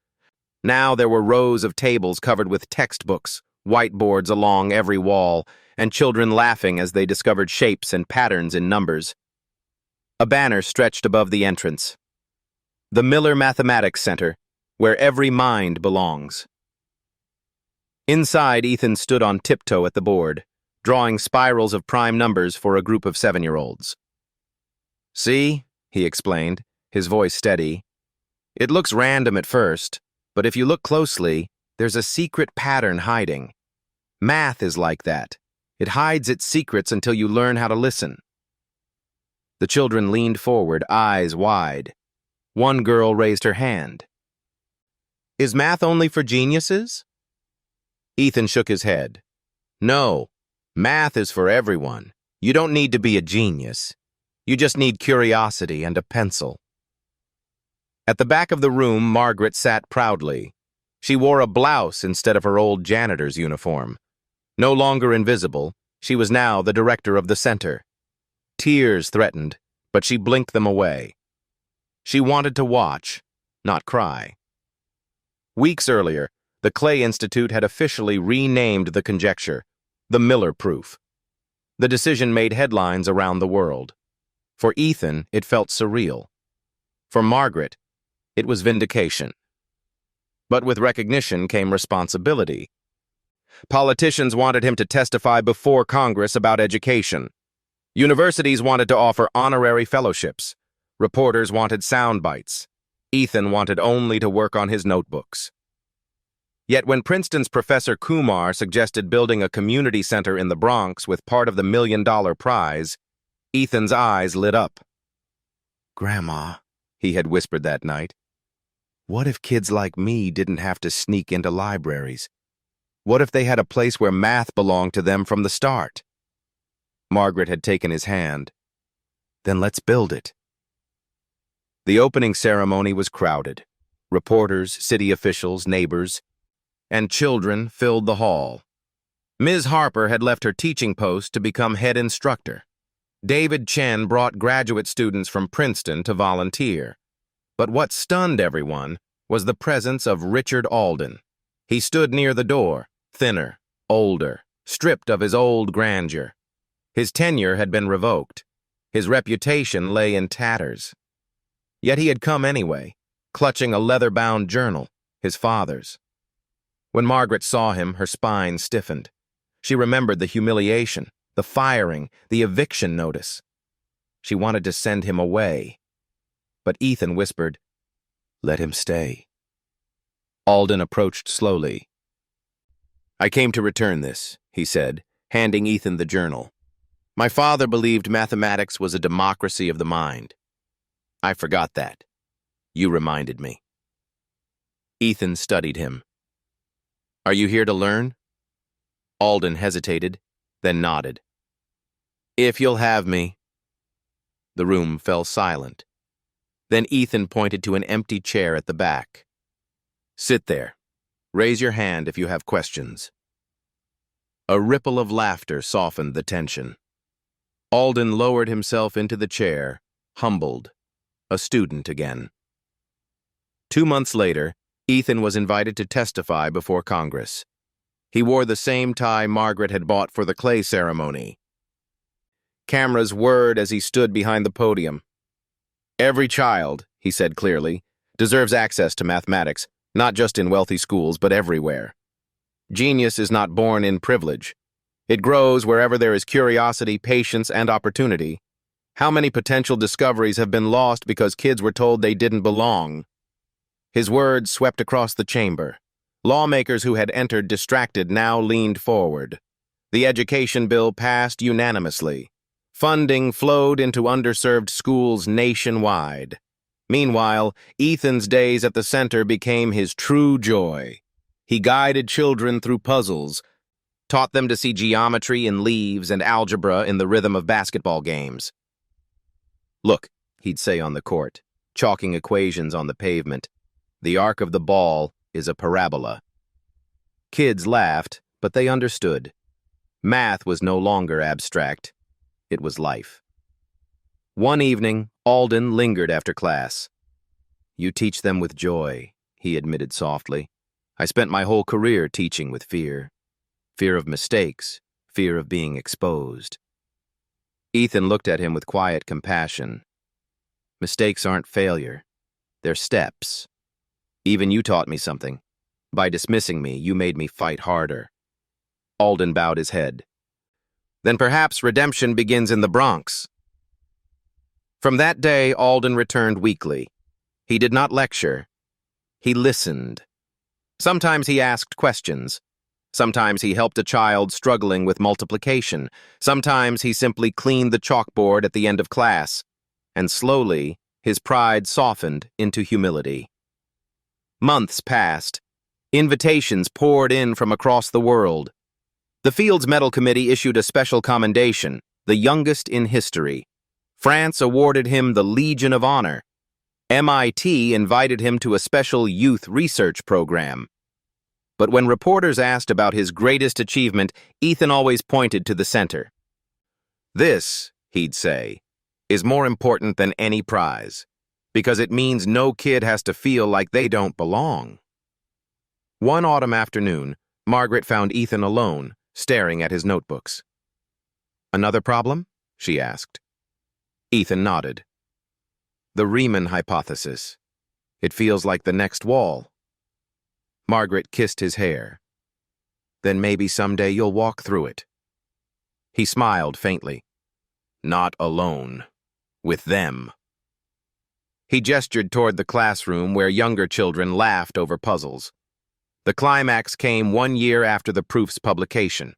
now there were rows of tables covered with textbooks, whiteboards along every wall, and children laughing as they discovered shapes and patterns in numbers. A banner stretched above the entrance. The Miller Mathematics Center, where every mind belongs. Inside, Ethan stood on tiptoe at the board, drawing spirals of prime numbers for a group of 7-year-olds. "See," he explained, his voice steady. "It looks random at first, but if you look closely, there's a secret pattern hiding. Math is like that. It hides its secrets until you learn how to listen." The children leaned forward, eyes wide. One girl raised her hand. "Is math only for geniuses?" Ethan shook his head. "No, math is for everyone. You don't need to be a genius. You just need curiosity and a pencil." At the back of the room, Margaret sat proudly. She wore a blouse instead of her old janitor's uniform. No longer invisible, she was now the director of the center. Tears threatened, but she blinked them away. She wanted to watch, not cry. Weeks earlier, the Clay Institute had officially renamed the conjecture, the Miller Proof. The decision made headlines around the world. For Ethan, it felt surreal. For Margaret, it was vindication. But with recognition came responsibility. Politicians wanted him to testify before Congress about education. Universities wanted to offer honorary fellowships. Reporters wanted sound bites. Ethan wanted only to work on his notebooks. Yet when Princeton's Professor Kumar suggested building a community center in the Bronx with part of the $1 million prize, Ethan's eyes lit up. "Grandma," he had whispered that night, "what if kids like me didn't have to sneak into libraries? What if they had a place where math belonged to them from the start?" Margaret had taken his hand. "Then let's build it." The opening ceremony was crowded. Reporters, city officials, neighbors, and children filled the hall. Ms. Harper had left her teaching post to become head instructor. David Chen brought graduate students from Princeton to volunteer. But what stunned everyone was the presence of Richard Alden. He stood near the door, thinner, older, stripped of his old grandeur. His tenure had been revoked. His reputation lay in tatters. Yet he had come anyway, clutching a leather-bound journal, his father's. When Margaret saw him, her spine stiffened. She remembered the humiliation, the firing, the eviction notice. She wanted to send him away. But Ethan whispered, "Let him stay." Alden approached slowly. "I came to return this," he said, handing Ethan the journal. "My father believed mathematics was a democracy of the mind. I forgot that. You reminded me." Ethan studied him. "Are you here to learn?" Alden hesitated, then nodded. "If you'll have me." The room fell silent. Then Ethan pointed to an empty chair at the back. "Sit there. Raise your hand if you have questions." A ripple of laughter softened the tension. Alden lowered himself into the chair, humbled, a student again. 2 months later, Ethan was invited to testify before Congress. He wore the same tie Margaret had bought for the clay ceremony. Cameras whirred as he stood behind the podium. "Every child," he said clearly, "deserves access to mathematics, not just in wealthy schools, but everywhere. Genius is not born in privilege. It grows wherever there is curiosity, patience, and opportunity. How many potential discoveries have been lost because kids were told they didn't belong?" His words swept across the chamber. Lawmakers who had entered distracted now leaned forward. The education bill passed unanimously. Funding flowed into underserved schools nationwide. Meanwhile, Ethan's days at the center became his true joy. He guided children through puzzles, taught them to see geometry in leaves and algebra in the rhythm of basketball games. "Look," he'd say on the court, chalking equations on the pavement, "the arc of the ball is a parabola." Kids laughed, but they understood. Math was no longer abstract. It was life. One evening, Alden lingered after class. "You teach them with joy," he admitted softly. "I spent my whole career teaching with fear. Fear of mistakes, fear of being exposed." Ethan looked at him with quiet compassion. "Mistakes aren't failure. They're steps. Even you taught me something. By dismissing me, you made me fight harder." Alden bowed his head. "Then perhaps redemption begins in the Bronx." From that day, Alden returned weekly. He did not lecture. He listened. Sometimes he asked questions. Sometimes he helped a child struggling with multiplication. Sometimes he simply cleaned the chalkboard at the end of class. And slowly, his pride softened into humility. Months passed. Invitations poured in from across the world. The Fields Medal Committee issued a special commendation, the youngest in history. France awarded him the Legion of Honor. MIT invited him to a special youth research program. But when reporters asked about his greatest achievement, Ethan always pointed to the center. "This," he'd say, "is more important than any prize, because it means no kid has to feel like they don't belong." One autumn afternoon, Margaret found Ethan alone, staring at his notebooks. "Another problem?" she asked. Ethan nodded. "The Riemann hypothesis. It feels like the next wall." Margaret kissed his hair. "Then maybe someday you'll walk through it." He smiled faintly. "Not alone. With them." He gestured toward the classroom where younger children laughed over puzzles. The climax came 1 year after the proof's publication.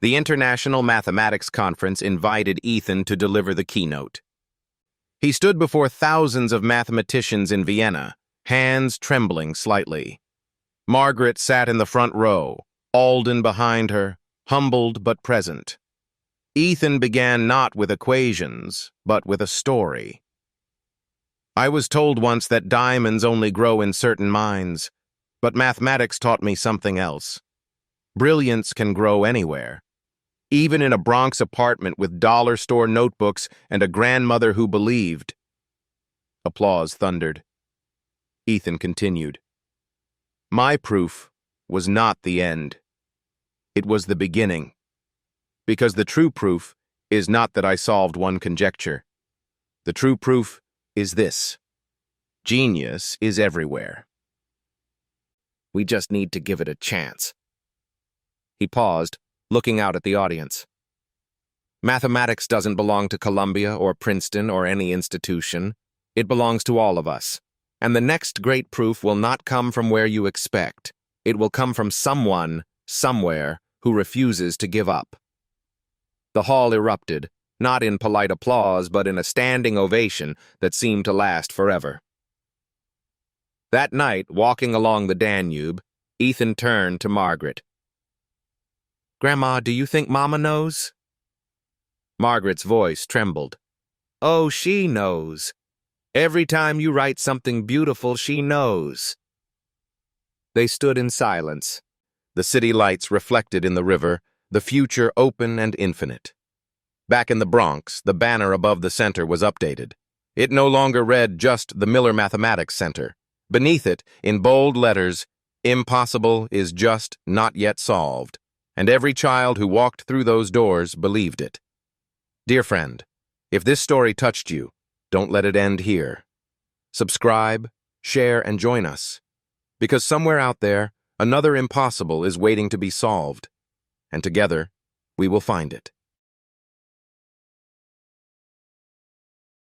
The International Mathematics Conference invited Ethan to deliver the keynote. He stood before thousands of mathematicians in Vienna, hands trembling slightly. Margaret sat in the front row, Alden behind her, humbled but present. Ethan began not with equations, but with a story. "I was told once that diamonds only grow in certain mines, but mathematics taught me something else. Brilliance can grow anywhere, even in a Bronx apartment with dollar store notebooks and a grandmother who believed." Applause thundered. Ethan continued. "My proof was not the end. It was the beginning. Because the true proof is not that I solved one conjecture. The true proof is this. Genius is everywhere. We just need to give it a chance. He paused, looking out at the audience. Mathematics doesn't belong to Columbia or Princeton or any institution. It belongs to all of us. And the next great proof will not come from where you expect. It will come from someone, somewhere, who refuses to give up. The hall erupted, not in polite applause, but in a standing ovation that seemed to last forever. That night, walking along the Danube, Ethan turned to Margaret. "Grandma, do you think Mama knows?" Margaret's voice trembled. "Oh, she knows. Every time you write something beautiful, she knows." They stood in silence. The city lights reflected in the river, the future open and infinite. Back in the Bronx, the banner above the center was updated. It no longer read just the Miller Mathematics Center. Beneath it, in bold letters, "Impossible is just not yet solved," and every child who walked through those doors believed it. Dear friend, if this story touched you, don't let it end here. Subscribe, share, and join us. Because somewhere out there, another impossible is waiting to be solved. And together, we will find it.